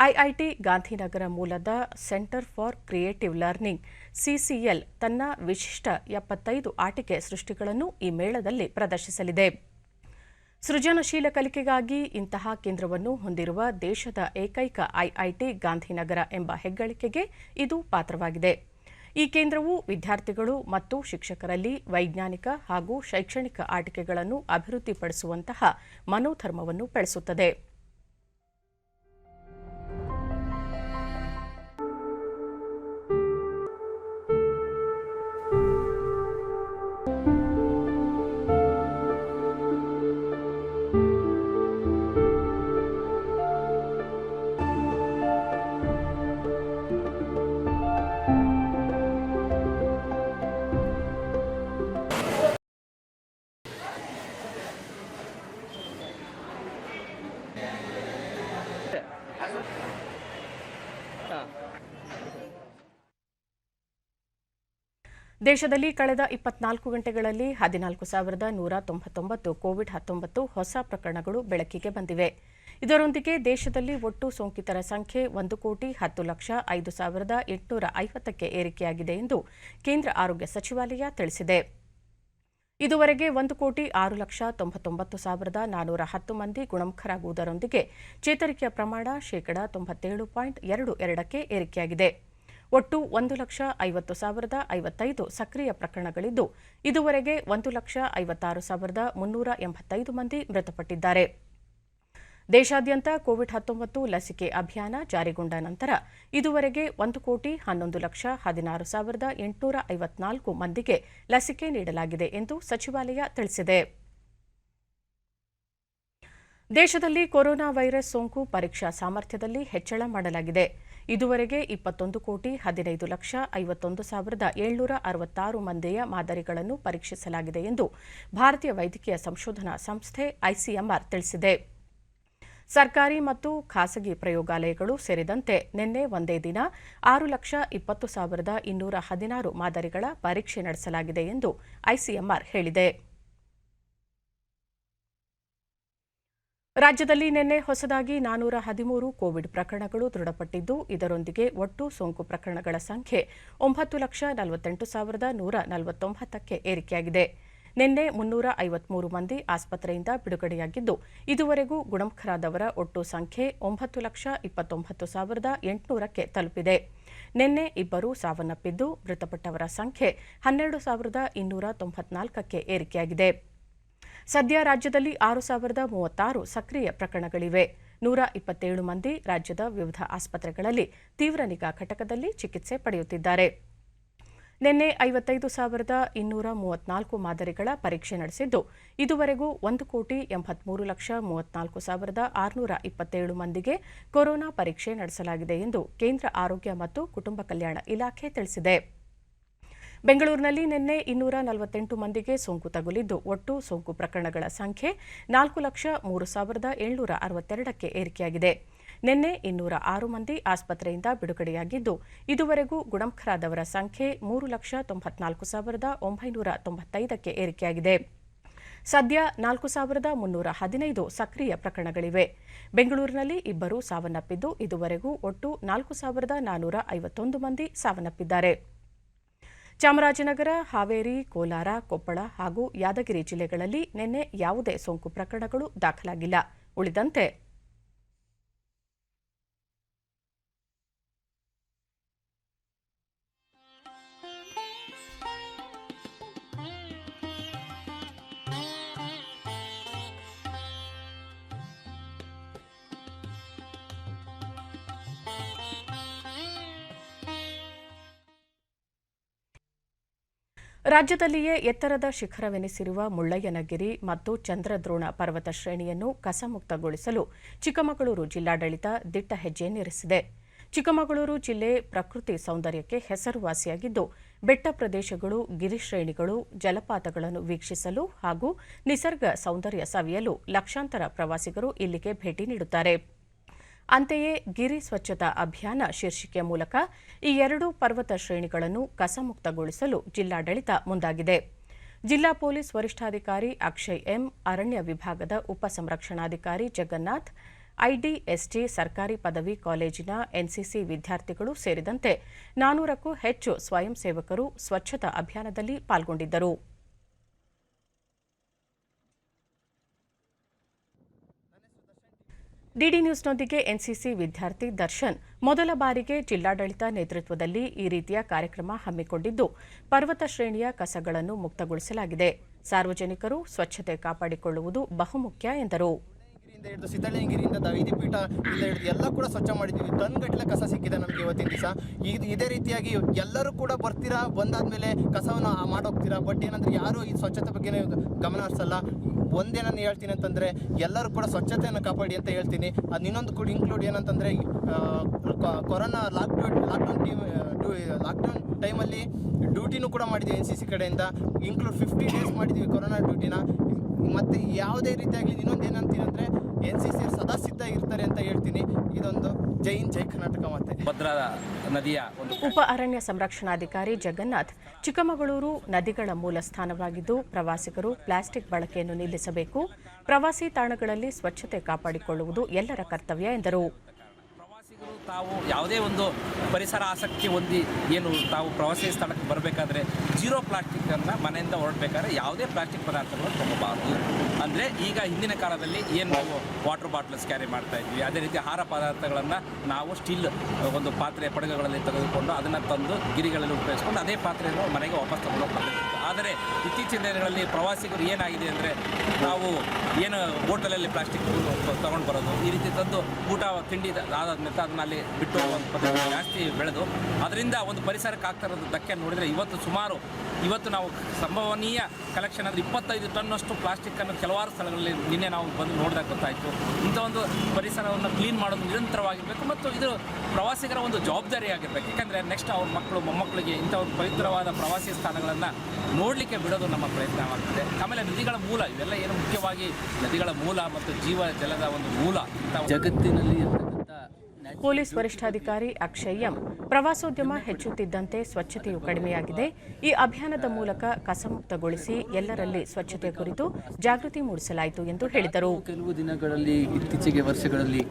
[SPEAKER 1] ಐಐಟಿ ಗಾಂಧಿನಗರ ಮೂಲದ centre for creative learning CCL ತನ್ನ ವಿಶಿಷ್ಟ 75 ಆಟಿಕೆ ಸೃಷ್ಟಿಗಳನ್ನು ಈ ಮೇಳದಲ್ಲಿ ಪ್ರದರ್ಶಿಸಲಿದೆ. ಸೃಜನಶೀಲ ಕಲಿಕೆಗಾಗಿ ಇಂತಹ ಕೇಂದ್ರವನ್ನು ಹೊಂದಿರುವ ದೇಶದ ಏಕೈಕ ಐಐಟಿ ಗಾಂಧಿನಗರ ಎಂಬ ಹೆಗ್ಗಳಿಕೆಗೆ ಇದು ಪಾತ್ರವಾಗಿದೆ. ಈ ಕೇಂದ್ರವು ವಿದ್ಯಾರ್ಥಿಗಳು ಮತ್ತು ಶಿಕ್ಷಕರಲ್ಲಿ ವೈಜ್ಞಾನಿಕ ಹಾಗೂ ಶೈಕ್ಷಣಿಕ ಆಟಿಕೆಗಳನ್ನು ಅಭಿವೃದ್ಧಿಪಡಿಸುವಂತಹ ಮನೋಧರ್ಮವನ್ನು ಬೆಳೆಸುತ್ತದೆ. ದೇಶದಲ್ಲಿ ಕಳೆದ 24 ಗಂಟೆಗಳಲ್ಲಿ 14,199 ಕೋವಿಡ್-19 ಹೊಸ ಪ್ರಕರಣಗಳು ಬೆಳಕಿಗೆ ಬಂದಿವೆ. ಇದರೊಂದಿಗೆ ದೇಶದಲ್ಲಿ ಒಟ್ಟು ಸೋಂಕಿತರ ಸಂಖ್ಯೆ 1,10,05,850ಕ್ಕೆ ಏರಿಕೆಯಾಗಿದೆ ಎಂದು ಕೇಂದ್ರ ಆರೋಗ್ಯ ಸಚಿವಾಲಯ ತಿಳಿಸಿದೆ. ಇದುವರೆಗೆ 1,06,99,410 ಮಂದಿ ಗುಣಮುಖರಾಗುವುದರೊಂದಿಗೆ ಚೇತರಿಕೆಯ ಪ್ರಮಾಣ ಶೇಕಡಾ 97.22ಕ್ಕೆ ಏರಿಕೆಯಾಗಿದೆ. ಒಟ್ಟು 1,50,055 ಸಕ್ರಿಯ ಪ್ರಕರಣಗಳಿದ್ದು, ಇದುವರೆಗೆ 1,56,385 ಮಂದಿ ಮೃತಪಟ್ಟಿದ್ದಾರೆ. ದೇಶಾದ್ಯಂತ ಕೋವಿಡ್-19 ಲಸಿಕೆ ಅಭಿಯಾನ ಜಾರಿಗೊಂಡ ನಂತರ ಇದುವರೆಗೆ 1,11,16,854 ಮಂದಿಗೆ ಲಸಿಕೆ ನೀಡಲಾಗಿದೆ ಎಂದು ಸಚಿವಾಲಯ ತಿಳಿಸಿದೆ. ದೇಶದಲ್ಲಿ ಕೊರೋನಾ ವೈರಸ್ ಸೋಂಕು ಪರೀಕ್ಷಾ ಸಾಮರ್ಥ್ಯದಲ್ಲಿ ಹೆಚ್ಚಳ ಮಾಡಲಾಗಿದೆ. ಇದುವರೆಗೆ 21,15,51,766 ಮಂದಿಯ ಮಾದರಿಗಳನ್ನು ಪರೀಕ್ಷಿಸಲಾಗಿದೆ ಎಂದು ಭಾರತೀಯ ವೈದ್ಯಕೀಯ ಸಂಶೋಧನಾ ಸಂಸ್ಥೆ ಐಸಿಎಂಆರ್ ತಿಳಿಸಿದೆ. ಸರ್ಕಾರಿ ಮತ್ತು ಖಾಸಗಿ ಪ್ರಯೋಗಾಲಯಗಳು ಸೇರಿದಂತೆ ನಿನ್ನೆ ಒಂದೇ ದಿನ 6,20,216 ಮಾದರಿಗಳ ಪರೀಕ್ಷೆ ನಡೆಸಲಾಗಿದೆ ಎಂದು ಐಸಿಎಂಆರ್ ಹೇಳಿದೆ. ರಾಜ್ಯದಲ್ಲಿ ನಿನ್ನೆ ಹೊಸದಾಗಿ 413 ಕೋವಿಡ್ ಪ್ರಕರಣಗಳು ದೃಢಪಟ್ಟಿದ್ದು, ಇದರೊಂದಿಗೆ ಒಟ್ಟು ಸೋಂಕು ಪ್ರಕರಣಗಳ ಸಂಖ್ಯೆ 9,48,149ಕ್ಕೆ ಏರಿಕೆಯಾಗಿದೆ. ನಿನ್ನೆ 353 ಮಂದಿ ಆಸ್ಪತ್ರೆಯಿಂದ ಬಿಡುಗಡೆಯಾಗಿದ್ದು, ಇದುವರೆಗೂ ಗುಣಮುಖರಾದವರ ಒಟ್ಟು ಸಂಖ್ಯೆ 9,29,800ಕ್ಕೆ ತಲುಪಿದೆ. ನಿನ್ನೆ ಇಬ್ಬರು ಸಾವನ್ನಪ್ಪಿದ್ದು, ಮೃತಪಟ್ಟವರ ಸಂಖ್ಯೆ 12,294ಕ್ಕೆ ಏರಿಕೆಯಾಗಿದೆ. ಸದ್ಯ ರಾಜ್ಯದಲ್ಲಿ 6,036 ಸಕ್ರಿಯ ಪ್ರಕರಣಗಳಿವೆ. 127 ಮಂದಿ ರಾಜ್ಯದ ವಿವಿಧ ಆಸ್ಪತ್ರೆಗಳಲ್ಲಿ ತೀವ್ರ ನಿಗಾ ಘಟಕದಲ್ಲಿ ಚಿಕಿತ್ಸೆ ಪಡೆಯುತ್ತಿದ್ದಾರೆ. ನಿನ್ನೆ 55,234 ಮಾದರಿಗಳ ಪರೀಕ್ಷೆ ನಡೆಸಿದ್ದು, ಇದುವರೆಗೂ 1,83,34,627 ಮಂದಿಗೆ ಕೊರೋನಾ ಪರೀಕ್ಷೆ ನಡೆಸಲಾಗಿದೆ ಎಂದು ಕೇಂದ್ರ ಆರೋಗ್ಯ ಮತ್ತು ಕುಟುಂಬ ಕಲ್ಯಾಣ ಇಲಾಖೆ ತಿಳಿಸಿದೆ. ಬೆಂಗಳೂರಿನಲ್ಲಿ ನಿನ್ನೆ 248 ಮಂದಿಗೆ ಸೋಂಕು ತಗುಲಿದ್ದು, ಒಟ್ಟು ಸೋಂಕು ಪ್ರಕರಣಗಳ ಸಂಖ್ಯೆ 4,03,762ಕ್ಕೆ ಏರಿಕೆಯಾಗಿದೆ. ನಿನ್ನೆ 206 ಮಂದಿ ಆಸ್ಪತ್ರೆಯಿಂದ ಬಿಡುಗಡೆಯಾಗಿದ್ದು, ಇದುವರೆಗೂ ಗುಣಮುಖರಾದವರ ಸಂಖ್ಯೆ 3,94,995ಕ್ಕೆ ಏರಿಕೆಯಾಗಿದೆ. ಸದ್ಯ 4,315 ಸಕ್ರಿಯ ಪ್ರಕರಣಗಳಿವೆ. ಬೆಂಗಳೂರಿನಲ್ಲಿ ಇಬ್ಬರು ಸಾವನ್ನಪ್ಪಿದ್ದು, ಇದುವರೆಗೂ ಒಟ್ಟು 4,451 ಮಂದಿ ಸಾವನ್ನಪ್ಪಿದ್ದಾರೆ. ಚಾಮರಾಜನಗರ, ಹಾವೇರಿ, ಕೋಲಾರ, ಕೊಪ್ಪಳ ಹಾಗೂ ಯಾದಗಿರಿ ಜಿಲ್ಲೆಗಳಲ್ಲಿ ನಿನ್ನೆ ಯಾವುದೇ ಸೋಂಕು ಪ್ರಕರಣಗಳು ದಾಖಲಾಗಿಲ್ಲ. ಉಳಿದಂತೆ ರಾಜ್ಯದಲ್ಲಿಯೇ ಎತ್ತರದ ಶಿಖರವೆನಿಸಿರುವ ಮುಳ್ಳಯ್ಯನಗಿರಿ ಮತ್ತು ಚಂದ್ರದ್ರೋಣ ಪರ್ವತ ಶ್ರೇಣಿಯನ್ನು ಕಸಮುಕ್ತಗೊಳಿಸಲು ಚಿಕ್ಕಮಗಳೂರು ಜಿಲ್ಲಾಡಳಿತ ದಿಟ್ಟ ಹೆಜ್ಜೆಯನ್ನಿರಿಸಿದೆ. ಚಿಕ್ಕಮಗಳೂರು ಜಿಲ್ಲೆ ಪ್ರಕೃತಿ ಸೌಂದರ್ಯಕ್ಕೆ ಹೆಸರುವಾಸಿಯಾಗಿದ್ದು, ಬೆಟ್ಟ ಪ್ರದೇಶಗಳು, ಗಿರಿಶ್ರೇಣಿಗಳು, ಜಲಪಾತಗಳನ್ನು ವೀಕ್ಷಿಸಲು ಹಾಗೂ ನಿಸರ್ಗ ಸೌಂದರ್ಯ ಸವಿಯಲು ಲಕ್ಷಾಂತರ ಪ್ರವಾಸಿಗರು ಇಲ್ಲಿಗೆ ಭೇಟಿ ನೀಡುತ್ತಾರೆ. ಅಂತೆಯೇ ಗಿರಿ ಸ್ವಚ್ಛತಾ ಅಭಿಯಾನ ಶೀರ್ಷಿಕೆಯ ಮೂಲಕ ಈ ಎರಡೂ ಪರ್ವತ ಶ್ರೇಣಿಗಳನ್ನು ಕಸಮುಕ್ತಗೊಳಿಸಲು ಜಿಲ್ಲಾಡಳಿತ ಮುಂದಾಗಿದೆ. ಜಿಲ್ಲಾ ಪೊಲೀಸ್ ವರಿಷ್ಠಾಧಿಕಾರಿ ಅಕ್ಷಯ್ ಎಂ, ಅರಣ್ಯ ವಿಭಾಗದ ಉಪಸಂರಕ್ಷಣಾಧಿಕಾರಿ ಜಗನ್ನಾಥ್, ಐಡಿಎಸ್ಟಿ ಸರ್ಕಾರಿ ಪದವಿ ಕಾಲೇಜಿನ ಎನ್ಸಿಸಿ ವಿದ್ಯಾರ್ಥಿಗಳು ಸೇರಿದಂತೆ 400ಕ್ಕೂ ಹೆಚ್ಚು ಸ್ವಯಂ ಸೇವಕರು ಸ್ವಚ್ಛತಾ ಅಭಿಯಾನದಲ್ಲಿ ಪಾಲ್ಗೊಂಡಿದ್ದರು. ಡಿಡಿ ನ್ಯೂಸ್ನೊಂದಿಗೆ ಎನ್ಸಿಸಿ ವಿದ್ಯಾರ್ಥಿ ದರ್ಶನ್ ಮೊದಲ ಬಾರಿಗೆ ಜಿಲ್ಲಾಡಳಿತ ನೇತೃತ್ವದಲ್ಲಿ ಈ ರೀತಿಯ ಕಾರ್ಯಕ್ರಮ ಹಮ್ಮಿಕೊಂಡಿದ್ದು ಪರ್ವತ ಶ್ರೇಣಿಯ ಕಸಗಳನ್ನು ಮುಕ್ತಗೊಳಿಸಲಾಗಿದೆ. ಸಾರ್ವಜನಿಕರು ಸ್ವಚ್ಛತೆ ಕಾಪಾಡಿಕೊಳ್ಳುವುದು ಬಹುಮುಖ್ಯ ಎಂದರು.
[SPEAKER 5] ಸಿದ್ದಳ್ಳಿಗಿರಿಯಿಂದ ದೈದಿಪೀಠ ಎಲ್ಲ ಕೂಡ ಸ್ವಚ್ಛ ಮಾಡಿದ್ದೀವಿ. ಟನ್ಗಟ್ಟಲೆ ಕಸ ಸಿಕ್ಕಿದೆ ನಮಗೆ ಇವತ್ತಿನ ದಿವಸ. ಇದೇ ರೀತಿಯಾಗಿ ಎಲ್ಲರೂ ಕೂಡ ಬರ್ತೀರಾ, ಬಂದಾದ್ಮೇಲೆ ಕಸವನ್ನು ಮಾಡೋಗ್ತೀರಾ. ಬಟ್ ಏನಂದ್ರೆ ಯಾರು ಈ ಸ್ವಚ್ಛತೆ ಬಗ್ಗೆ ಗಮನ ಹರಿಸಲ್ಲ. ಒಂದೇನನ್ನು ಹೇಳ್ತೀನಿ ಅಂತಂದರೆ ಎಲ್ಲರೂ ಕೂಡ ಸ್ವಚ್ಛತೆಯನ್ನು ಕಾಪಾಡಿ ಅಂತ ಹೇಳ್ತೀನಿ. ಅದು ಇನ್ನೊಂದು ಕೂಡ ಇನ್ಕ್ಲೂಡ್ ಏನಂತಂದರೆ ಕೊರೋನಾ ಲಾಕ್ಡೌನ್ ಟೈಮಲ್ಲಿ ಡ್ಯೂಟಿನೂ ಕೂಡ ಮಾಡಿದ್ದೀವಿ NCC ಕಡೆಯಿಂದ. ಇನ್ಕ್ಲೂಡ್ 50 ಡೇಸ್ ಮಾಡಿದ್ದೀವಿ ಕೊರೋನಾ ಡ್ಯೂಟಿನ. ಮತ್ತು ಯಾವುದೇ ರೀತಿಯಾಗಲಿ ಇನ್ನೊಂದು ಏನಂತೀನಿ ಅಂದರೆ NCC ಸದಾ ಸಿದ್ಧ ಇರ್ತಾರೆ ಅಂತ ಹೇಳ್ತೀನಿ. ಇದೊಂದು ಜೈ ಹಿಂದ್ ಜೈ ಕರ್ನಾಟಕ. ಮತ್ತೆ
[SPEAKER 6] ಭದ್ರಾ ನದಿಯ
[SPEAKER 1] ಉಪ ಅರಣ್ಯ ಸಂರಕ್ಷಣಾಧಿಕಾರಿ ಜಗನ್ನಾಥ್, ಚಿಕ್ಕಮಗಳೂರು ನದಿಗಳ ಮೂಲ ಸ್ಥಾನವಾಗಿದ್ದು ಪ್ರವಾಸಿಗರು ಪ್ಲಾಸ್ಟಿಕ್ ಬಳಕೆಯನ್ನು ನಿಲ್ಲಿಸಬೇಕು. ಪ್ರವಾಸಿ ತಾಣಗಳಲ್ಲಿ ಸ್ವಚ್ಛತೆ ಕಾಪಾಡಿಕೊಳ್ಳುವುದು ಎಲ್ಲರ ಕರ್ತವ್ಯ ಎಂದರು.
[SPEAKER 6] ತಾವು ಯಾವುದೇ ಒಂದು ಪರಿಸರ ಆಸಕ್ತಿ ಹೊಂದಿ ಏನು ತಾವು ಪ್ರವಾಸಿ ಸ್ಥಳಕ್ಕೆ ಬರಬೇಕಾದ್ರೆ ಜೀರೋ ಪ್ಲಾಸ್ಟಿಕ್ಕನ್ನು ಮನೆಯಿಂದ ಹೊರಡಬೇಕಾದ್ರೆ ಯಾವುದೇ ಪ್ಲಾಸ್ಟಿಕ್ ಪದಾರ್ಥಗಳನ್ನು ತಗೋಬಾರ್ದು. ಅಂದರೆ ಈಗ ಹಿಂದಿನ ಕಾಲದಲ್ಲಿ ಏನು ನಾವು ವಾಟರ್ ಬಾಟ್ಲ್ಸ್ ಕ್ಯಾರಿ ಮಾಡ್ತಾ ಇದ್ವಿ, ಅದೇ ರೀತಿ ಆಹಾರ ಪದಾರ್ಥಗಳನ್ನು ನಾವು ಸ್ಟೀಲ್ ಒಂದು ಪಾತ್ರೆ ಪಡಗುಗಳಲ್ಲಿ ತೆಗೆದುಕೊಂಡು ಅದನ್ನು ತಂದು ಗಿರಿಗಳಲ್ಲಿ ಉಪಯೋಗಿಸ್ಕೊಂಡು ಅದೇ ಪಾತ್ರೆಯನ್ನು ಮನೆಗೆ ವಾಪಸ್ ತಗೊಂಡು ಹೋಗ್ತಿತ್ತು. ಆದರೆ ಇತ್ತೀಚಿನ ದಿನಗಳಲ್ಲಿ ಪ್ರವಾಸಿಗರು ಏನಾಗಿದೆ ಅಂದರೆ ನಾವು ಏನು ಹೋಟೆಲಲ್ಲಿ ಪ್ಲಾಸ್ಟಿಕ್ ತೊಗೊಂಡು ಬರೋದು, ಈ ರೀತಿ ತಂದು ಊಟ ತಿಂಡಿ ಆದಾದ್ಮೇಲೆ ಅದನ್ನ ಅಲ್ಲಿ ಬಿಟ್ಟು ಹೋಗುವಂಥ ಪದ್ಧತಿ ಜಾಸ್ತಿ ಬೆಳೆದು ಅದರಿಂದ ಒಂದು ಪರಿಸರಕ್ಕೆ ಆಗ್ತಾ ಇರೋದು ಧಕ್ಕೆ ನೋಡಿದರೆ ಇವತ್ತು ನಾವು ಸಂಭವನೀಯ ಕಲೆಕ್ಷನ್ ಅಂದರೆ 25 ಟನ್ನಷ್ಟು ಪ್ಲಾಸ್ಟಿಕ್ಕನ್ನು ಕೆಲವಾರು ಸ್ಥಳಗಳಲ್ಲಿ ನಿನ್ನೆ ನಾವು ಬಂದು ನೋಡಿದಾಗ ಗೊತ್ತಾಯಿತು. ಇಂಥ ಒಂದು ಪರಿಸರವನ್ನು ಕ್ಲೀನ್ ಮಾಡೋದು ನಿರಂತರವಾಗಿರಬೇಕು ಮತ್ತು ಇದು ಪ್ರವಾಸಿಗರ ಒಂದು ಜವಾಬ್ದಾರಿ ಆಗಿರಬೇಕು. ಯಾಕಂದರೆ ನೆಕ್ಸ್ಟ್ ಅವ್ರ ಮಕ್ಕಳು ಮೊಮ್ಮಕ್ಕಳಿಗೆ ಇಂಥ ಒಂದು ಪವಿತ್ರವಾದ ಪ್ರವಾಸಿ ಸ್ಥಾನಗಳನ್ನು ನೋಡಲಿಕ್ಕೆ ಬಿಡೋದು ನಮ್ಮ ಪ್ರಯತ್ನವಾಗ್ತದೆ. ಆಮೇಲೆ ನದಿಗಳ ಮೂಲ, ಇವೆಲ್ಲ ಏನು ಮುಖ್ಯವಾಗಿ ನದಿಗಳ ಮೂಲ ಮತ್ತು ಜೀವ ಜಲದ ಒಂದು ಮೂಲ
[SPEAKER 7] ಜಗತ್ತಿನಲ್ಲಿ.
[SPEAKER 1] ಪೊಲೀಸ್ ವರಿಷ್ಠಾಧಿಕಾರಿ ಅಕ್ಷಯ್ ಎಂ, ಪ್ರವಾಸೋದ್ಯಮ ಹೆಚ್ಚುತ್ತಿದ್ದಂತೆ ಸ್ವಚ್ಛತೆಯು ಕಡಿಮೆಯಾಗಿದೆ. ಈ ಅಭಿಯಾನದ ಮೂಲಕ ಕಸಮುಕ್ತಗೊಳಿಸಿ ಎಲ್ಲರಲ್ಲಿ ಸ್ವಚ್ಛತೆ ಕುರಿತು ಜಾಗೃತಿ ಮೂಡಿಸಲಾಯಿತು ಎಂದು ಹೇಳಿದರು.
[SPEAKER 7] ಕೆಲವು ದಿನಗಳಲ್ಲಿ ಇತ್ತೀಚೆಗೆ ವರ್ಷಗಳಲ್ಲಿ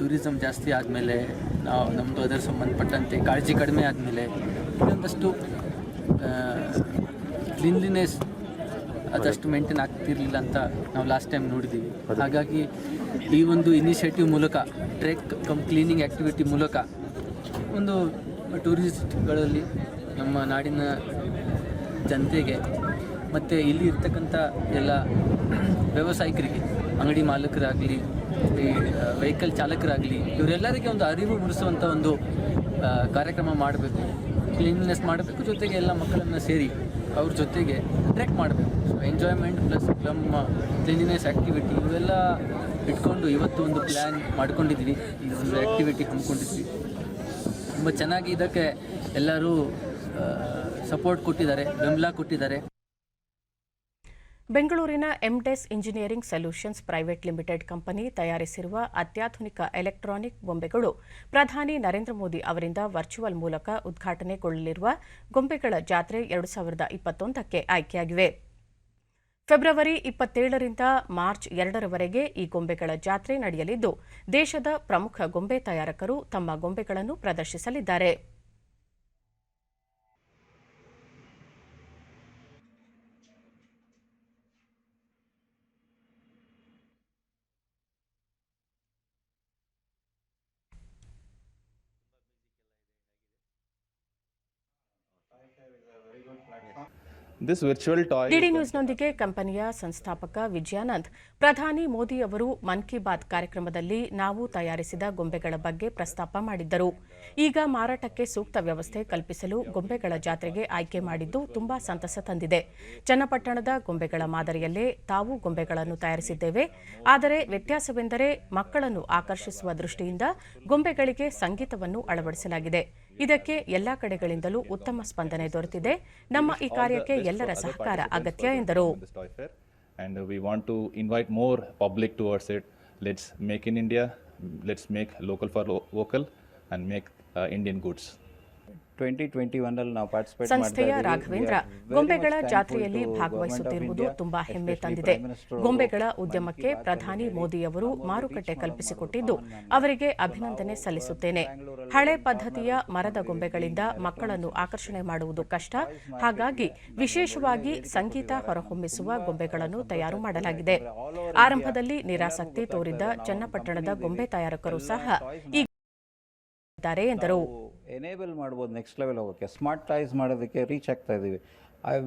[SPEAKER 7] ಟೂರಿಸಂ ಜಾಸ್ತಿ ಆದಮೇಲೆ ನಮ್ಮದು ಅದರ ಸಂಬಂಧಪಟ್ಟಂತೆ ಕಾಳಜಿ ಕಡಿಮೆ ಆದಮೇಲೆ ಇನ್ನೊಂದಷ್ಟು ಕ್ಲೀನ್ಲಿನೆಸ್ ಅದಷ್ಟು ಮೇಂಟೈನ್ ಆಗ್ತಿರಲಿಲ್ಲ ಅಂತ ನಾವು ಲಾಸ್ಟ್ ಟೈಮ್ ನೋಡಿದ್ದೀವಿ. ಹಾಗಾಗಿ ಈ ಒಂದು ಇನಿಷಿಯೇಟಿವ್ ಮೂಲಕ ಟ್ರೆಕ್ ಕ್ಲೀನಿಂಗ್ ಆ್ಯಕ್ಟಿವಿಟಿ ಮೂಲಕ ಒಂದು ಟೂರಿಸ್ಟ್ಗಳಲ್ಲಿ ನಮ್ಮ ನಾಡಿನ ಜನತೆಗೆ ಮತ್ತು ಇಲ್ಲಿ ಇರ್ತಕ್ಕಂಥ ಎಲ್ಲ ವ್ಯಾವಸಾಯಿಕರಿಗೆ, ಅಂಗಡಿ ಮಾಲೀಕರಾಗಲಿ, ಈ ವೆಹಿಕಲ್ ಚಾಲಕರಾಗಲಿ, ಇವರೆಲ್ಲರಿಗೆ ಒಂದು ಅರಿವು ಮೂಡಿಸುವಂಥ ಒಂದು ಕಾರ್ಯಕ್ರಮ ಮಾಡಬೇಕು, ಕ್ಲೀನ್ನೆಸ್ ಮಾಡಬೇಕು. ಜೊತೆಗೆ ಎಲ್ಲ ಮಕ್ಕಳನ್ನು ಸೇರಿ ಅವ್ರ ಜೊತೆಗೆ ಟ್ರೆಕ್ ಮಾಡಬೇಕು. ಎಂಜಾಯ್ಮೆಂಟ್ ಪ್ಲಸ್ ನಮ್ಮ ಕ್ಲೀನಿನೆಸ್ ಆ್ಯಕ್ಟಿವಿಟಿ ಇವೆಲ್ಲ ಇಟ್ಕೊಂಡು ಇವತ್ತು ಒಂದು ಪ್ಲ್ಯಾನ್ ಮಾಡ್ಕೊಂಡಿದ್ವಿ. ಈ ಒಂದು ಆ್ಯಕ್ಟಿವಿಟಿ ಹಮ್ಮಿಕೊಂಡಿದ್ವಿ. ತುಂಬ ಚೆನ್ನಾಗಿ ಇದಕ್ಕೆ ಎಲ್ಲರೂ ಸಪೋರ್ಟ್ ಕೊಟ್ಟಿದ್ದಾರೆ, ಬೆಂಬಲ ಕೊಟ್ಟಿದ್ದಾರೆ.
[SPEAKER 1] ಬೆಂಗಳೂರಿನ ಎಂಡೆಸ್ engineering solutions private limited company ತಯಾರಿಸಿರುವ ಅತ್ಯಾಧುನಿಕ ಎಲೆಕ್ಟ್ರಾನಿಕ್ ಬೊಂಬೆಗಳು ಪ್ರಧಾನಿ ನರೇಂದ್ರ ಮೋದಿ ಅವರಿಂದ ವರ್ಚುವಲ್ ಮೂಲಕ ಉದ್ಘಾಟನೆಗೊಳ್ಳಲಿರುವ ಗೊಂಬೆಗಳ ಜಾತ್ರೆ 2021ಕ್ಕೆ ಆಯ್ಕೆಯಾಗಿವೆ. ಫೆಬ್ರವರಿ 27ರಿಂದ ಮಾರ್ಚ್ 2ರವರೆಗೆ ಈ ಗೊಂಬೆಗಳ ಜಾತ್ರೆ ನಡೆಯಲಿದ್ದು ದೇಶದ ಪ್ರಮುಖ ಗೊಂಬೆ ತಯಾರಕರು ತಮ್ಮ ಗೊಂಬೆಗಳನ್ನು ಪ್ರದರ್ಶಿಸಲಿದ್ದಾರೆ. ಡಿಡಿ ನ್ಯೂಸ್ನೊಂದಿಗೆ ಕಂಪನಿಯ ಸಂಸ್ಥಾಪಕ ವಿಜಯಾನಂದ್, ಪ್ರಧಾನಿ ಮೋದಿ ಅವರು ಮನ್ ಕಿ ಬಾತ್ ಕಾರ್ಯಕ್ರಮದಲ್ಲಿ ನಾವು ತಯಾರಿಸಿದ ಗೊಂಬೆಗಳ ಬಗ್ಗೆ ಪ್ರಸ್ತಾಪ ಮಾಡಿದ್ದರು. ಈಗ ಮಾರಾಟಕ್ಕೆ ಸೂಕ್ತ ವ್ಯವಸ್ಥೆ ಕಲ್ಪಿಸಲು ಗೊಂಬೆಗಳ ಜಾತ್ರೆಗೆ ಆಯ್ಕೆ ಮಾಡಿದ್ದು ತುಂಬಾ ಸಂತಸ ತಂದಿದೆ. ಚನ್ನಪಟ್ಟಣದ ಗೊಂಬೆಗಳ ಮಾದರಿಯಲ್ಲೇ ತಾವು ಗೊಂಬೆಗಳನ್ನು ತಯಾರಿಸಿದ್ದೇವೆ. ಆದರೆ ವ್ಯತ್ಯಾಸವೆಂದರೆ ಮಕ್ಕಳನ್ನು ಆಕರ್ಷಿಸುವ ದೃಷ್ಟಿಯಿಂದ ಗೊಂಬೆಗಳಿಗೆ ಸಂಗೀತವನ್ನು ಅಳವಡಿಸಲಾಗಿದೆ. ಇದಕ್ಕೆ ಎಲ್ಲಾ ಕಡೆಗಳಿಂದಲೂ ಉತ್ತಮ ಸ್ಪಂದನೆ ದೊರೆತಿದೆ. ನಮ್ಮ ಈ ಕಾರ್ಯಕ್ಕೆ ಎಲ್ಲರ ಸಹಕಾರ ಅಗತ್ಯ ಎಂದರು.
[SPEAKER 8] And we want to invite more public towards it. Let's make in India, let's make local for local and make Indian goods.
[SPEAKER 9] 2021 ಅಲ್ಲಿ ನಾವು ಪಾರ್ಟಿಸಿಪೇಟ್
[SPEAKER 1] ಸಂಸ್ಥೆಯ ರಾಘವೇಂದ್ರ ಗೊಂಬೆಗಳ ಜಾತ್ರೆಯಲ್ಲಿ ಭಾಗವಹಿಸುತ್ತಿರುವುದು ತುಂಬಾ ಹೆಮ್ಮೆ ತಂದಿದೆ. ಗೊಂಬೆಗಳ ಉದ್ಯಮಕ್ಕೆ ಪ್ರಧಾನಿ ಮೋದಿಯವರು ಮಾರುಕಟ್ಟೆ ಕಲ್ಪಿಸಿಕೊಟ್ಟಿದ್ದು ಅವರಿಗೆ ಅಭಿನಂದನೆ ಸಲ್ಲಿಸುತ್ತೇನೆ. ಹಳೆ ಪದ್ಧತಿಯ ಮರದ ಗೊಂಬೆಗಳಿಂದ ಮಕ್ಕಳನ್ನು ಆಕರ್ಷಣೆ ಮಾಡುವುದು ಕಷ್ಟ. ಹಾಗಾಗಿ ವಿಶೇಷವಾಗಿ ಸಂಗೀತ ಹೊರಹೊಮ್ಮಿಸುವ ಗೊಂಬೆಗಳನ್ನು ತಯಾರು ಮಾಡಲಾಗಿದೆ. ಆರಂಭದಲ್ಲಿ ನಿರಾಸಕ್ತಿ ತೋರಿದ್ದ ಚನ್ನಪಟ್ಟಣದ ಗೊಂಬೆ ತಯಾರಕರು ಸಹ ಈಗ ಎಂದರು.
[SPEAKER 9] ಎನೇಬಲ್ ಮಾಡ್ಬೋದು ನೆಕ್ಸ್ಟ್ ಲೆವೆಲ್ ಹೋಗೋಕ್ಕೆ, ಸ್ಮಾರ್ಟ್ ಟಾಯ್ಸ್ ಮಾಡೋದಕ್ಕೆ ರೀಚ್ ಆಗ್ತಾ ಇದ್ದೀವಿ.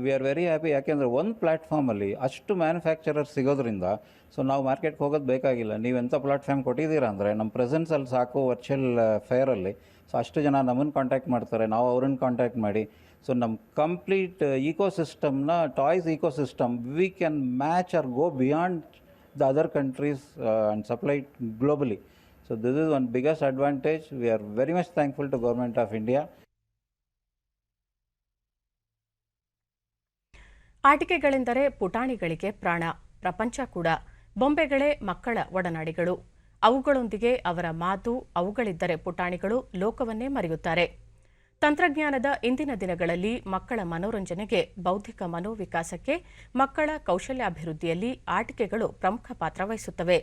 [SPEAKER 9] We are very happy. ಯಾಕೆಂದರೆ ಒಂದು ಪ್ಲ್ಯಾಟ್ಫಾರ್ಮಲ್ಲಿ ಅಷ್ಟು ಮ್ಯಾನುಫ್ಯಾಕ್ಚರರ್ ಸಿಗೋದ್ರಿಂದ ಸೊ ನಾವು ಮಾರ್ಕೆಟ್ಗೆ ಹೋಗೋದು ಬೇಕಾಗಿಲ್ಲ. ನೀವೆಂಥ ಪ್ಲಾಟ್ಫಾರ್ಮ್ ಕೊಟ್ಟಿದ್ದೀರಾ ಅಂದರೆ ನಮ್ಮ ಪ್ರೆಸೆನ್ಸಲ್ಲಿ ಸಾಕು ವರ್ಚುವಲ್ ಫೇರಲ್ಲಿ. ಸೊ ಅಷ್ಟು ಜನ ನಮ್ಮನ್ನು ಕಾಂಟ್ಯಾಕ್ಟ್ ಮಾಡ್ತಾರೆ, ನಾವು ಅವ್ರನ್ನ ಕಾಂಟ್ಯಾಕ್ಟ್ ಮಾಡಿ. ಸೊ ನಮ್ಮ ಕಂಪ್ಲೀಟ್ ಈಕೋಸಿಸ್ಟಮ್ನ toys ecosystem we can match or go beyond the other countries and supply globally. So this is one biggest advantage. We are very much thankful to Government of India.
[SPEAKER 1] ಆಟಿಕೆಗಳೆಂದರೆ ಪುಟಾಣಿಗಳಿಗೆ ಪ್ರಾಣ. ಪ್ರಪಂಚ ಕೂಡ ಬೊಂಬೆಗಳೇ ಮಕ್ಕಳ ಒಡನಾಡಿಗಳು. ಅವುಗಳೊಂದಿಗೆ ಅವರ ಮಾತು, ಅವುಗಳಿದ್ದರೆ ಪುಟಾಣಿಗಳು ಲೋಕವನ್ನೇ ಮರೆಯುತ್ತಾರೆ. ತಂತ್ರಜ್ಞಾನದ ಇಂದಿನ ದಿನಗಳಲ್ಲಿ ಮಕ್ಕಳ ಮನೋರಂಜನೆಗೆ, ಬೌದ್ಧಿಕ ಮನೋವಿಕಾಸಕ್ಕೆ, ಮಕ್ಕಳ ಕೌಶಲ್ಯಾಭಿವೃದ್ಧಿಯಲ್ಲಿ ಆಟಿಕೆಗಳು ಪ್ರಮುಖ ಪಾತ್ರ ವಹಿಸುತ್ತವೆ.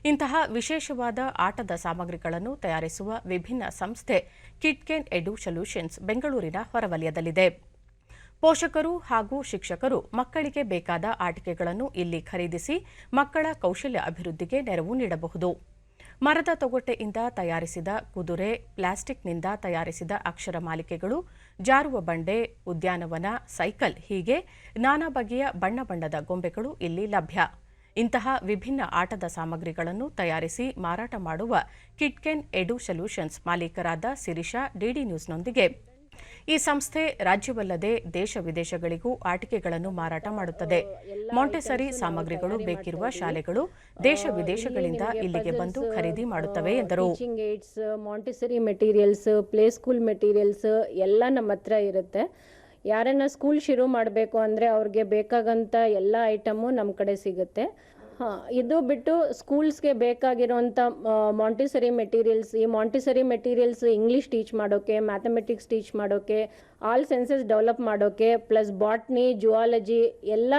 [SPEAKER 1] ಇಂತಹ ವಿಶೇಷವಾದ ಆಟದ ಸಾಮಗ್ರಿಗಳನ್ನು ತಯಾರಿಸುವ ವಿಭಿನ್ನ ಸಂಸ್ಥೆ ಕಿಡ್ಕೆನ್ ಎಡು ಸೊಲ್ಯೂಷನ್ಸ್ ಬೆಂಗಳೂರಿನ ಹೊರವಲಯದಲ್ಲಿದೆ. ಪೋಷಕರು ಹಾಗೂ ಶಿಕ್ಷಕರು ಮಕ್ಕಳಿಗೆ ಬೇಕಾದ ಆಟಿಕೆಗಳನ್ನು ಇಲ್ಲಿ ಖರೀದಿಸಿ ಮಕ್ಕಳ ಕೌಶಲ್ಯ ಅಭಿವೃದ್ಧಿಗೆ ನೆರವು ನೀಡಬಹುದು. ಮರದ ತೊಗಟೆಯಿಂದ ತಯಾರಿಸಿದ ಕುದುರೆ, ಪ್ಲಾಸ್ಟಿಕ್ನಿಂದ ತಯಾರಿಸಿದ ಅಕ್ಷರ ಮಾಲಿಕೆಗಳು, ಜಾರುವ ಬಂಡೆ, ಉದ್ಯಾನವನ, ಸೈಕಲ್ ಹೀಗೆ ನಾನಾ ಬಗೆಯ ಬಣ್ಣ ಬಣ್ಣದ ಗೊಂಬೆಗಳು ಇಲ್ಲಿ ಲಭ್ಯ. ಇಂತಹ ವಿಭಿನ್ನ ಆಟದ ಸಾಮಗ್ರಿಗಳನ್ನು ತಯಾರಿಸಿ ಮಾರಾಟ ಮಾಡುವ ಕಿಡ್ಕೆನ್ ಎಡು ಸೊಲ್ಯೂಷನ್ಸ್ ಮಾಲೀಕರಾದ ಸಿರಿಷಾ ಡಿಡಿ ನ್ಯೂಸ್ನೊಂದಿಗೆ, ಈ ಸಂಸ್ಥೆ ರಾಜ್ಯವಲ್ಲದೆ ದೇಶ ವಿದೇಶಗಳಿಗೂ ಆಟಿಕೆಗಳನ್ನು ಮಾರಾಟ ಮಾಡುತ್ತದೆ. ಮಾಂಟೆಸರಿ ಸಾಮಗ್ರಿಗಳು ಬೇಕಿರುವ ಶಾಲೆಗಳು ದೇಶ ವಿದೇಶಗಳಿಂದ ಇಲ್ಲಿಗೆ ಬಂದು ಖರೀದಿ ಮಾಡುತ್ತವೆ ಎಂದರು.
[SPEAKER 10] Montessori materials, play school materials ಎಲ್ಲ ನಮ್ಮ ಹತ್ರ ಇರುತ್ತೆ. ಯಾರನ್ನ ಸ್ಕೂಲ್ ಶುರು ಮಾಡಬೇಕು ಅಂದರೆ ಅವ್ರಿಗೆ ಬೇಕಾಗಂಥ ಎಲ್ಲ ಐಟಮು ನಮ್ಮ ಕಡೆ ಸಿಗುತ್ತೆ. ಇದು ಬಿಟ್ಟು ಸ್ಕೂಲ್ಸ್ಗೆ ಬೇಕಾಗಿರೋಂಥ ಮಾಂಟೆಸರಿ ಮೆಟೀರಿಯಲ್ಸ್, ಈ ಮಾಂಟೆಸರಿ ಮೆಟೀರಿಯಲ್ಸ್ ಇಂಗ್ಲೀಷ್ ಟೀಚ್ ಮಾಡೋಕ್ಕೆ, ಮ್ಯಾಥಮೆಟಿಕ್ಸ್ ಟೀಚ್ ಮಾಡೋಕ್ಕೆ, ಆಲ್ ಸೆನ್ಸಸ್ ಡೆವಲಪ್ ಮಾಡೋಕ್ಕೆ, ಪ್ಲಸ್ ಬಾಟ್ನಿ, ಜುವಾಲಜಿ ಎಲ್ಲ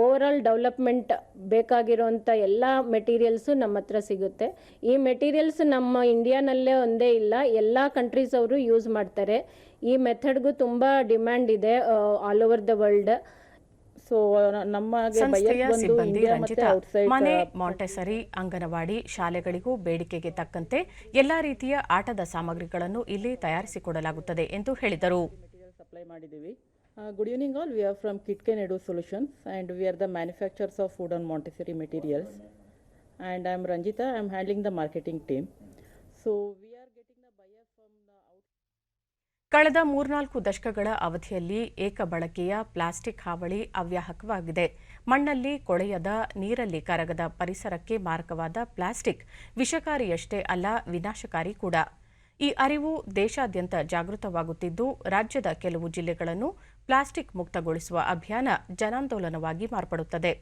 [SPEAKER 10] ಓವರಾಲ್ ಡೆವಲಪ್ಮೆಂಟ್ ಬೇಕಾಗಿರೋಂಥ ಎಲ್ಲ ಮೆಟೀರಿಯಲ್ಸು ನಮ್ಮ ಹತ್ರ ಸಿಗುತ್ತೆ. ಈ ಮೆಟೀರಿಯಲ್ಸ್ ನಮ್ಮ ಇಂಡಿಯಾನಲ್ಲೇ ಒಂದೇ ಇಲ್ಲ, ಎಲ್ಲ ಕಂಟ್ರೀಸ್ ಅವರು ಯೂಸ್ ಮಾಡ್ತಾರೆ. ಈ ಮೆಥಡ್ಗೂ ತುಂಬ ಡಿಮ್ಯಾಂಡ್ ಇದೆ all over the world. So
[SPEAKER 1] ಸಂಸ್ಥೆಯ ಸಿಬ್ಬಂದಿ ರಂಜಿತಾ, ಮನೆ, ಮಾಂಟೆಸರಿ, ಅಂಗನವಾಡಿ ಶಾಲೆಗಳಿಗೂ ಬೇಡಿಕೆಗೆ ತಕ್ಕಂತೆ ಎಲ್ಲಾ ರೀತಿಯ ಆಟದ ಸಾಮಗ್ರಿಗಳನ್ನು ಇಲ್ಲಿ ತಯಾರಿಸಿಕೊಡಲಾಗುತ್ತದೆ ಎಂದು ಹೇಳಿದರು.
[SPEAKER 11] Good evening all, we are from Kitken Edu Solutions and we are the manufacturers of food and Montessori materials, and I am Ranjita, I am handling the marketing team. So we are getting the buyer from the
[SPEAKER 1] ಕಳೆದ 3-4 ದಶಕಗಳ ಅವಧಿಯಲ್ಲಿ ಏಕಬಳಕೆಯ plastic ಹಾವಳಿ ಅವ್ಯಾಹಕವಾಗಿದೆ. ಮಣ್ಣಲ್ಲಿ ಕೊಳೆಯದ, ನೀರಲ್ಲಿ ಕರಗದ ಪರಿಸರಕ್ಕೆ ಮಾರಕವಾದ plastic ವಿಷಕಾರಿಯಷ್ಟೇ ಅಲ್ಲ, ವಿನಾಶಕಾರಿ ಕೂಡ. ಈ ಅರಿವು ದೇಶಾದ್ಯಂತ ಜಾಗೃತವಾಗುತ್ತಿದ್ದು, ರಾಜ್ಯದ ಕೆಲವು ಜಿಲ್ಲೆಗಳನ್ನು ಪ್ಲಾಸ್ಟಿಕ್ ಮುಕ್ತಗೊಳಿಸುವ ಅಭಿಯಾನ ಜನಾಂದೋಲನವಾಗಿ ಮಾರ್ಪಡುತ್ತದೆ.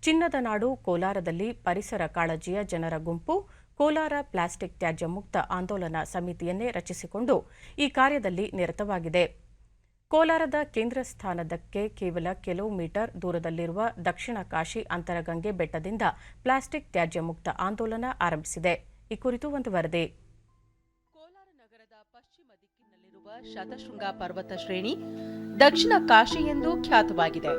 [SPEAKER 1] ಚಿನ್ನದ ನಾಡು ಕೋಲಾರದಲ್ಲಿ ಪರಿಸರ ಕಾಳಜಿಯ ಜನರ ಗುಂಪು ಕೋಲಾರ ಪ್ಲಾಸ್ಟಿಕ್ ತ್ಯಾಜ್ಯ ಮುಕ್ತ ಆಂದೋಲನ ಸಮಿತಿಯನ್ನೇ ರಚಿಸಿಕೊಂಡು ಈ ಕಾರ್ಯದಲ್ಲಿ ನಿರತವಾಗಿದೆ. ಕೋಲಾರದ ಕೇಂದ್ರ ಸ್ಥಾನದಕ್ಕೆ ಕೇವಲ ಕೆಲವು ಮೀಟರ್ ದೂರದಲ್ಲಿರುವ ದಕ್ಷಿಣ ಕಾಶಿ ಅಂತರಗಂಗೆ ಬೆಟ್ಟದಿಂದ ಪ್ಲಾಸ್ಟಿಕ್ ತ್ಯಾಜ್ಯ ಮುಕ್ತ ಆಂದೋಲನ ಆರಂಭಿಸಿದೆ. ಈ ಕುರಿತು ಒಂದು ವರದಿ.
[SPEAKER 12] ಕೋಲಾರ ನಗರದ ಪಶ್ಚಿಮ ದಿಕ್ಕಿನಲ್ಲಿರುವ ಶತಶೃಂಗ ಪರ್ವತ ಶ್ರೇಣಿ ದಕ್ಷಿಣ ಕಾಶಿ ಎಂದು ಖ್ಯಾತವಾಗಿದೆ.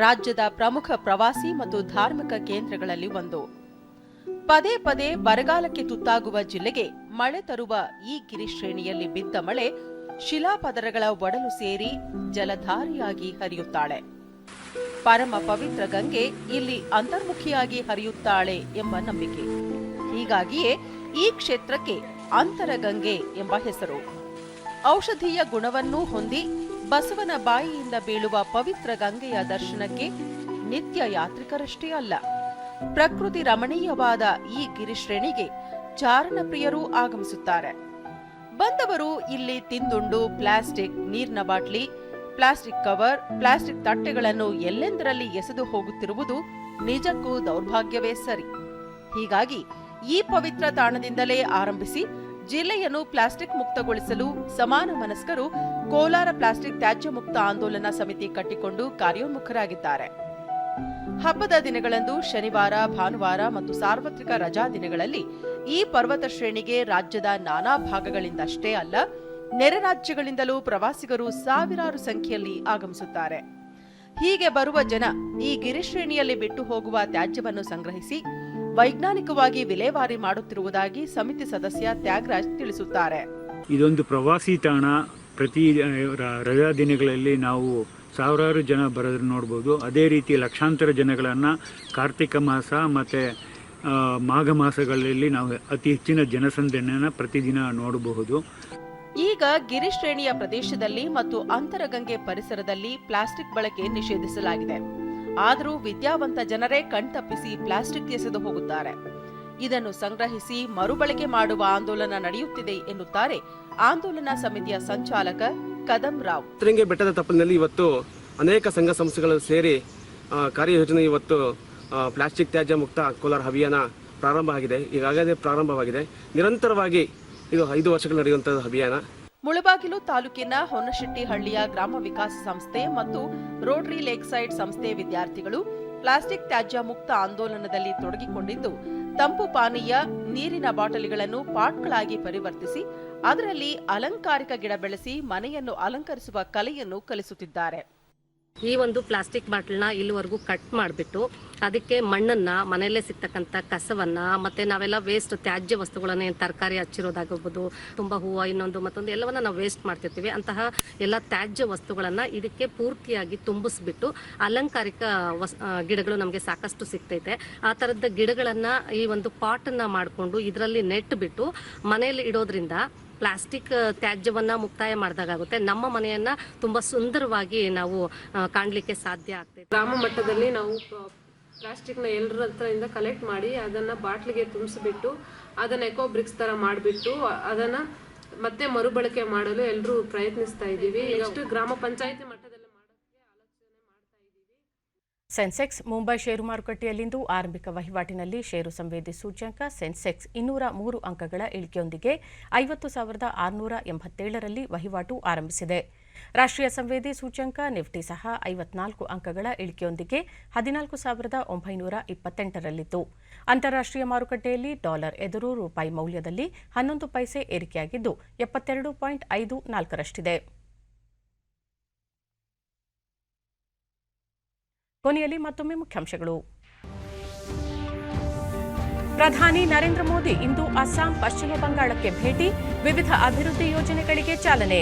[SPEAKER 12] ರಾಜ್ಯದ ಪ್ರಮುಖ ಪ್ರವಾಸಿ ಮತ್ತು ಧಾರ್ಮಿಕ ಕೇಂದ್ರಗಳಲ್ಲಿ ಒಂದು. ಪದೇ ಪದೇ ಬರಗಾಲಕ್ಕೆ ತುತ್ತಾಗುವ ಜಿಲ್ಲೆಗೆ ಮಳೆ ತರುವ ಈ ಗಿರಿಶ್ರೇಣಿಯಲ್ಲಿ ಬಿದ್ದ ಮಳೆ ಶಿಲಾಪದರಗಳ ಒಡಲು ಸೇರಿ ಜಲಧಾರಿಯಾಗಿ ಹರಿಯುತ್ತಾಳೆ. ಪರಮ ಪವಿತ್ರ ಗಂಗೆ ಇಲ್ಲಿ ಅಂತರ್ಮುಖಿಯಾಗಿ ಹರಿಯುತ್ತಾಳೆ ಎಂಬ ನಂಬಿಕೆ. ಹೀಗಾಗಿಯೇ ಈ ಕ್ಷೇತ್ರಕ್ಕೆ ಅಂತರಗಂಗೆ ಎಂಬ ಹೆಸರು. ಔಷಧೀಯ ಗುಣವನ್ನೂ ಹೊಂದಿ ಬಸವನ ಬಾಯಿಯಿಂದ ಬೀಳುವ ಪವಿತ್ರ ಗಂಗೆಯ ದರ್ಶನಕ್ಕೆ ನಿತ್ಯ ಯಾತ್ರಿಕರಷ್ಟೇ ಅಲ್ಲ, ಪ್ರಕೃತಿ ರಮಣೀಯವಾದ ಈ ಗಿರಿಶ್ರೇಣಿಗೆ ಚಾರಣ ಪ್ರಿಯರೂ ಆಗಮಿಸುತ್ತಾರೆ. ಬಂದವರು ಇಲ್ಲಿ ತಿಂದುಂಡು ಪ್ಲಾಸ್ಟಿಕ್ ನೀರಿನ ಬಾಟ್ಲಿ, ಪ್ಲಾಸ್ಟಿಕ್ ಕವರ್, ಪ್ಲಾಸ್ಟಿಕ್ ತಟ್ಟೆಗಳನ್ನು ಎಲ್ಲೆಂದರಲ್ಲಿ ಎಸೆದು ಹೋಗುತ್ತಿರುವುದು ನಿಜಕ್ಕೂ ದೌರ್ಭಾಗ್ಯವೇ ಸರಿ. ಹೀಗಾಗಿ ಈ ಪವಿತ್ರ ತಾಣದಿಂದಲೇ ಆರಂಭಿಸಿ ಜಿಲ್ಲೆಯನ್ನು ಪ್ಲಾಸ್ಟಿಕ್ ಮುಕ್ತಗೊಳಿಸಲು ಸಮಾನ ಮನಸ್ಕರು ಕೋಲಾರ ಪ್ಲಾಸ್ಟಿಕ್ ತ್ಯಾಜ್ಯ ಮುಕ್ತ ಆಂದೋಲನ ಸಮಿತಿ ಕಟ್ಟಿಕೊಂಡು ಕಾರ್ಯೋನ್ಮುಖರಾಗಿದ್ದಾರೆ. ಹಬ್ಬದ ದಿನಗಳಂದು ಶನಿವಾರ, ಭಾನುವಾರ ಮತ್ತು ಸಾರ್ವತ್ರಿಕ ರಜಾ ದಿನಗಳಲ್ಲಿ ಈ ಪರ್ವತ ಶ್ರೇಣಿಗೆ ರಾಜ್ಯದ ನಾನಾ ಭಾಗಗಳಿಂದಷ್ಟೇ ಅಲ್ಲ, ನೆರೆ ರಾಜ್ಯಗಳಿಂದಲೂ ಪ್ರವಾಸಿಗರು ಸಾವಿರಾರು ಸಂಖ್ಯೆಯಲ್ಲಿ ಆಗಮಿಸುತ್ತಾರೆ. ಹೀಗೆ ಬರುವ ಜನ ಈ ಗಿರಿಶ್ರೇಣಿಯಲ್ಲಿ ಬಿಟ್ಟು ಹೋಗುವ ತ್ಯಾಜ್ಯವನ್ನು ಸಂಗ್ರಹಿಸಿ ವೈಜ್ಞಾನಿಕವಾಗಿ ವಿಲೇವಾರಿ ಮಾಡುತ್ತಿರುವುದಾಗಿ ಸಮಿತಿ ಸದಸ್ಯ ತ್ಯಾಗರಾಜ್ ತಿಳಿಸುತ್ತಾರೆ.
[SPEAKER 13] ಇದೊಂದು ಪ್ರವಾಸಿ ತಾಣ. ಪ್ರತಿ ರಜಾ ದಿನಗಳಲ್ಲಿ ನಾವು ಸಾವಿರಾರು ಜನ ಬರೋದನ್ನು ನೋಡ್ಬೋದು. ಅದೇ ರೀತಿ ಲಕ್ಷಾಂತರ ಜನಗಳನ್ನು ಕಾರ್ತಿಕ ಮಾಸ ಮತ್ತು ಮಾಘ ಮಾಸಗಳಲ್ಲಿ ನಾವು ಅತಿ ಹೆಚ್ಚಿನ ಜನಸಂದಣಿಯನ್ನು ಪ್ರತಿದಿನ ನೋಡಬಹುದು.
[SPEAKER 12] ಈಗ ಗಿರಿಶ್ರೇಣಿಯ ಪ್ರದೇಶದಲ್ಲಿ ಮತ್ತು ಅಂತರಗಂಗೆ ಪರಿಸರದಲ್ಲಿ ಪ್ಲಾಸ್ಟಿಕ್ ಬಳಕೆ ನಿಷೇಧಿಸಲಾಗಿದೆ. ಆದರೂ ವಿದ್ಯಾವಂತ ಜನರೇ ಕಣ್ತಪ್ಪಿಸಿ ಪ್ಲಾಸ್ಟಿಕ್ ಎಸೆದು ಹೋಗುತ್ತಾರೆ. ಇದನ್ನು ಸಂಗ್ರಹಿಸಿ ಮರುಬಳಕೆ ಮಾಡುವ ಆಂದೋಲನ ನಡೆಯುತ್ತಿದೆ ಎನ್ನುತ್ತಾರೆ ಆಂದೋಲನ ಸಮಿತಿಯ ಸಂಚಾಲಕ ಕದಂ ರಾವ್.
[SPEAKER 14] ಚಿತ್ರರಂಗಿ ಬೆಟ್ಟದ ತಪ್ಪಲಿನಲ್ಲಿ ಇವತ್ತು ಅನೇಕ ಸಂಘ ಸಂಸ್ಥೆಗಳು ಸೇರಿ ಕಾರ್ಯಯೋಜನೆ ಇವತ್ತು ಪ್ಲಾಸ್ಟಿಕ್ ತ್ಯಾಜ್ಯ ಮುಕ್ತ ಕೋಲಾರ ಅಭಿಯಾನ ಪ್ರಾರಂಭ ಆಗಿದೆ. ಈಗಾಗಲೇ ಪ್ರಾರಂಭವಾಗಿದೆ. ನಿರಂತರವಾಗಿ ಇದು 5 ವರ್ಷಗಳು ನಡೆಯುವಂತಹ ಅಭಿಯಾನ.
[SPEAKER 12] ಮುಳಬಾಗಿಲು ತಾಲೂಕಿನ ಹೊನ್ನಶೆಟ್ಟಿಹಳ್ಳಿಯ ಗ್ರಾಮ ವಿಕಾಸ ಸಂಸ್ಥೆ ಮತ್ತು ರೋಟರಿ ಲೇಕ್ ಸೈಡ್ ಸಂಸ್ಥೆ ವಿದ್ಯಾರ್ಥಿಗಳು ಪ್ಲಾಸ್ಟಿಕ್ ತ್ಯಾಜ್ಯ ಮುಕ್ತ ಆಂದೋಲನದಲ್ಲಿ ತೊಡಗಿಕೊಂಡಿದ್ದು, ತಂಪು ಪಾನೀಯ, ನೀರಿನ ಬಾಟಲಿಗಳನ್ನು ಪಾಟ್ಗಳಾಗಿ ಪರಿವರ್ತಿಸಿ ಅದರಲ್ಲಿ ಅಲಂಕಾರಿಕ ಗಿಡ ಬೆಳೆಸಿ ಮನೆಯನ್ನು ಅಲಂಕರಿಸುವ ಕಲೆಯನ್ನು ಕಲಿಸುತ್ತಿದ್ದಾರೆ.
[SPEAKER 15] ಈ ಒಂದು ಪ್ಲಾಸ್ಟಿಕ್ ಬಾಟಲ್ನ ಇಲ್ಲಿವರೆಗೂ ಕಟ್ ಮಾಡಿಬಿಟ್ಟು ಅದಕ್ಕೆ ಮಣ್ಣನ್ನು, ಮನೆಯಲ್ಲೇ ಸಿಗ್ತಕ್ಕಂಥ ಕಸವನ್ನು, ಮತ್ತು ನಾವೆಲ್ಲ ವೇಸ್ಟ್ ತ್ಯಾಜ್ಯ ವಸ್ತುಗಳನ್ನ ತರಕಾರಿ ಹಚ್ಚಿರೋದಾಗಿರ್ಬೋದು, ತುಂಬ ಹೂವು ಇನ್ನೊಂದು ಮತ್ತೊಂದು ಎಲ್ಲವನ್ನ ನಾವು ವೇಸ್ಟ್ ಮಾಡ್ತಿರ್ತೀವಿ. ಅಂತಹ ಎಲ್ಲ ತ್ಯಾಜ್ಯ ವಸ್ತುಗಳನ್ನು ಇದಕ್ಕೆ ಪೂರ್ತಿಯಾಗಿ ತುಂಬಿಸ್ಬಿಟ್ಟು ಅಲಂಕಾರಿಕ ಗಿಡಗಳು ನಮಗೆ ಸಾಕಷ್ಟು ಸಿಗ್ತೈತೆ. ಆ ಥರದ ಗಿಡಗಳನ್ನು ಈ ಒಂದು ಪಾಟನ್ನು ಮಾಡಿಕೊಂಡು ಇದರಲ್ಲಿ ನೆಟ್ ಬಿಟ್ಟು ಮನೆಯಲ್ಲಿ ಇಡೋದ್ರಿಂದ ಪ್ಲಾಸ್ಟಿಕ್ ತ್ಯಾಜ್ಯವನ್ನು ಮುಕ್ತಾಯ ಮಾಡಿದಾಗುತ್ತೆ. ನಮ್ಮ ಮನೆಯನ್ನು ತುಂಬ ಸುಂದರವಾಗಿ ನಾವು ಕಾಣಲಿಕ್ಕೆ ಸಾಧ್ಯ ಆಗ್ತದೆ.
[SPEAKER 16] ಗ್ರಾಮ ಮಟ್ಟದಲ್ಲಿ ನಾವು ಪ್ಲಾಸ್ಟಿಕ್ನ ಎಲ್ಲರ ಹತ್ರದಿಂದ ಕಲೆಕ್ಟ್ ಮಾಡಿ ಅದನ್ನು ಬಾಟ್ಲಿಗೆ ತುಂಬಿಸ್ಬಿಟ್ಟು ಅದನ್ನು ಎಕೋ ಬ್ರಿಕ್ಸ್ ಥರ ಮಾಡಿಬಿಟ್ಟು ಅದನ್ನು ಮತ್ತೆ ಮರುಬಳಕೆ ಮಾಡಲು ಎಲ್ಲರೂ ಪ್ರಯತ್ನಿಸ್ತಾ ಇದ್ದೀವಿ. ಎಷ್ಟು ಗ್ರಾಮ ಪಂಚಾಯಿತಿ ಮಟ್ಟದಲ್ಲಿ
[SPEAKER 1] ಸೆನ್ಸೆಕ್ಸ್ ಮುಂಬೈ ಷೇರು ಮಾರುಕಟ್ಟೆಯಲ್ಲಿಂದು ಆರಂಭಿಕ ವಹಿವಾಟಿನಲ್ಲಿ ಷೇರು ಸಂವೇದಿ ಸೂಚ್ಯಂಕ ಸೆನ್ಸೆಕ್ಸ್ 203 ಅಂಕಗಳ ಇಳಿಕೆಯೊಂದಿಗೆ 50,687ರಲ್ಲಿ ವಹಿವಾಟು ಆರಂಭಿಸಿದೆ. ರಾಷ್ಟ್ರೀಯ ಸಂವೇದಿ ಸೂಚ್ಯಂಕ ನಿಫ್ಟಿ ಸಹ 54 ಅಂಕಗಳ ಇಳಿಕೆಯೊಂದಿಗೆ 14,928ರಲ್ಲಿತ್ತು. ಅಂತಾರಾಷ್ಟ್ರೀಯ ಮಾರುಕಟ್ಟೆಯಲ್ಲಿ ಡಾಲರ್ ಎದುರು ರೂಪಾಯಿ ಮೌಲ್ಯದಲ್ಲಿ 11 ಪೈಸೆ ಏರಿಕೆಯಾಗಿದ್ದು 72.54ರಷ್ಟಿದೆ. ಕೊನೆಯಲ್ಲಿ ಮತ್ತೊಮ್ಮೆ ಮುಖ್ಯಾಂಶಗಳು. ಪ್ರಧಾನಿ ನರೇಂದ್ರ ಮೋದಿ ಇಂದು ಅಸ್ಸಾಂ, ಪಶ್ಚಿಮ ಬಂಗಾಳಕ್ಕೆ ಭೇಟಿ, ವಿವಿಧ ಅಭಿವೃದ್ಧಿ ಯೋಜನೆಗಳಿಗೆ ಚಾಲನೆ.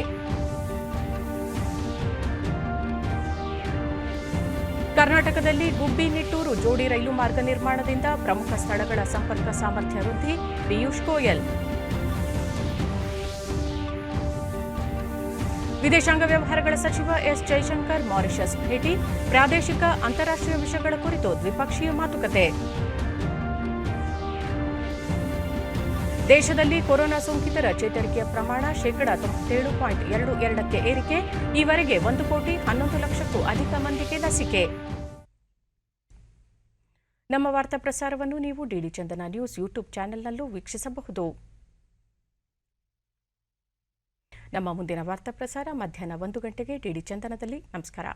[SPEAKER 1] ಕರ್ನಾಟಕದಲ್ಲಿ ಗುಬ್ಬಿ ನಿಟ್ಟೂರು ಜೋಡಿ ರೈಲು ಮಾರ್ಗ ನಿರ್ಮಾಣದಿಂದ ಪ್ರಮುಖ ಸ್ಥಳಗಳ ಸಂಪರ್ಕ ಸಾಮರ್ಥ್ಯ ವೃದ್ಧಿ, ಪಿಯೂಷ್ ಗೋಯಲ್. ವಿದೇಶಾಂಗ ವ್ಯವಹಾರಗಳ ಸಚಿವ ಎಸ್ ಜೈಶಂಕರ್ ಮಾರಿಷಸ್ ಭೇಟಿ, ಪ್ರಾದೇಶಿಕ ಅಂತಾರಾಷ್ಟ್ರೀಯ ವಿಷಯಗಳ ಕುರಿತು ದ್ವಿಪಕ್ಷೀಯ ಮಾತುಕತೆ. ದೇಶದಲ್ಲಿ ಕೊರೋನಾ ಸೋಂಕಿತರ ಚೇತರಿಕೆಯ ಪ್ರಮಾಣ 97.22ಕ್ಕೆ ಏರಿಕೆ, ಈವರೆಗೆ 1,11,00,000ಕ್ಕೂ ಅಧಿಕ ಮಂದಿಗೆ ಲಸಿಕೆ. ನಮ್ಮ ವಾರ್ತಾ ಪ್ರಸಾರವನ್ನು ನೀವು ಡಿಡಿ ಚಂದನ ನ್ಯೂಸ್ ಯೂಟ್ಯೂಬ್ ಚಾನೆಲ್ನಲ್ಲೂ ವೀಕ್ಷಿಸಬಹುದು. ನಮ್ಮ ಮುಂದಿನ ವಾರ್ತಾ ಪ್ರಸಾರ ಮಧ್ಯಾಹ್ನ 1 ಗಂಟೆಗೆ ಡಿಡಿ ಚಂದನದಲ್ಲಿ. ನಮಸ್ಕಾರ.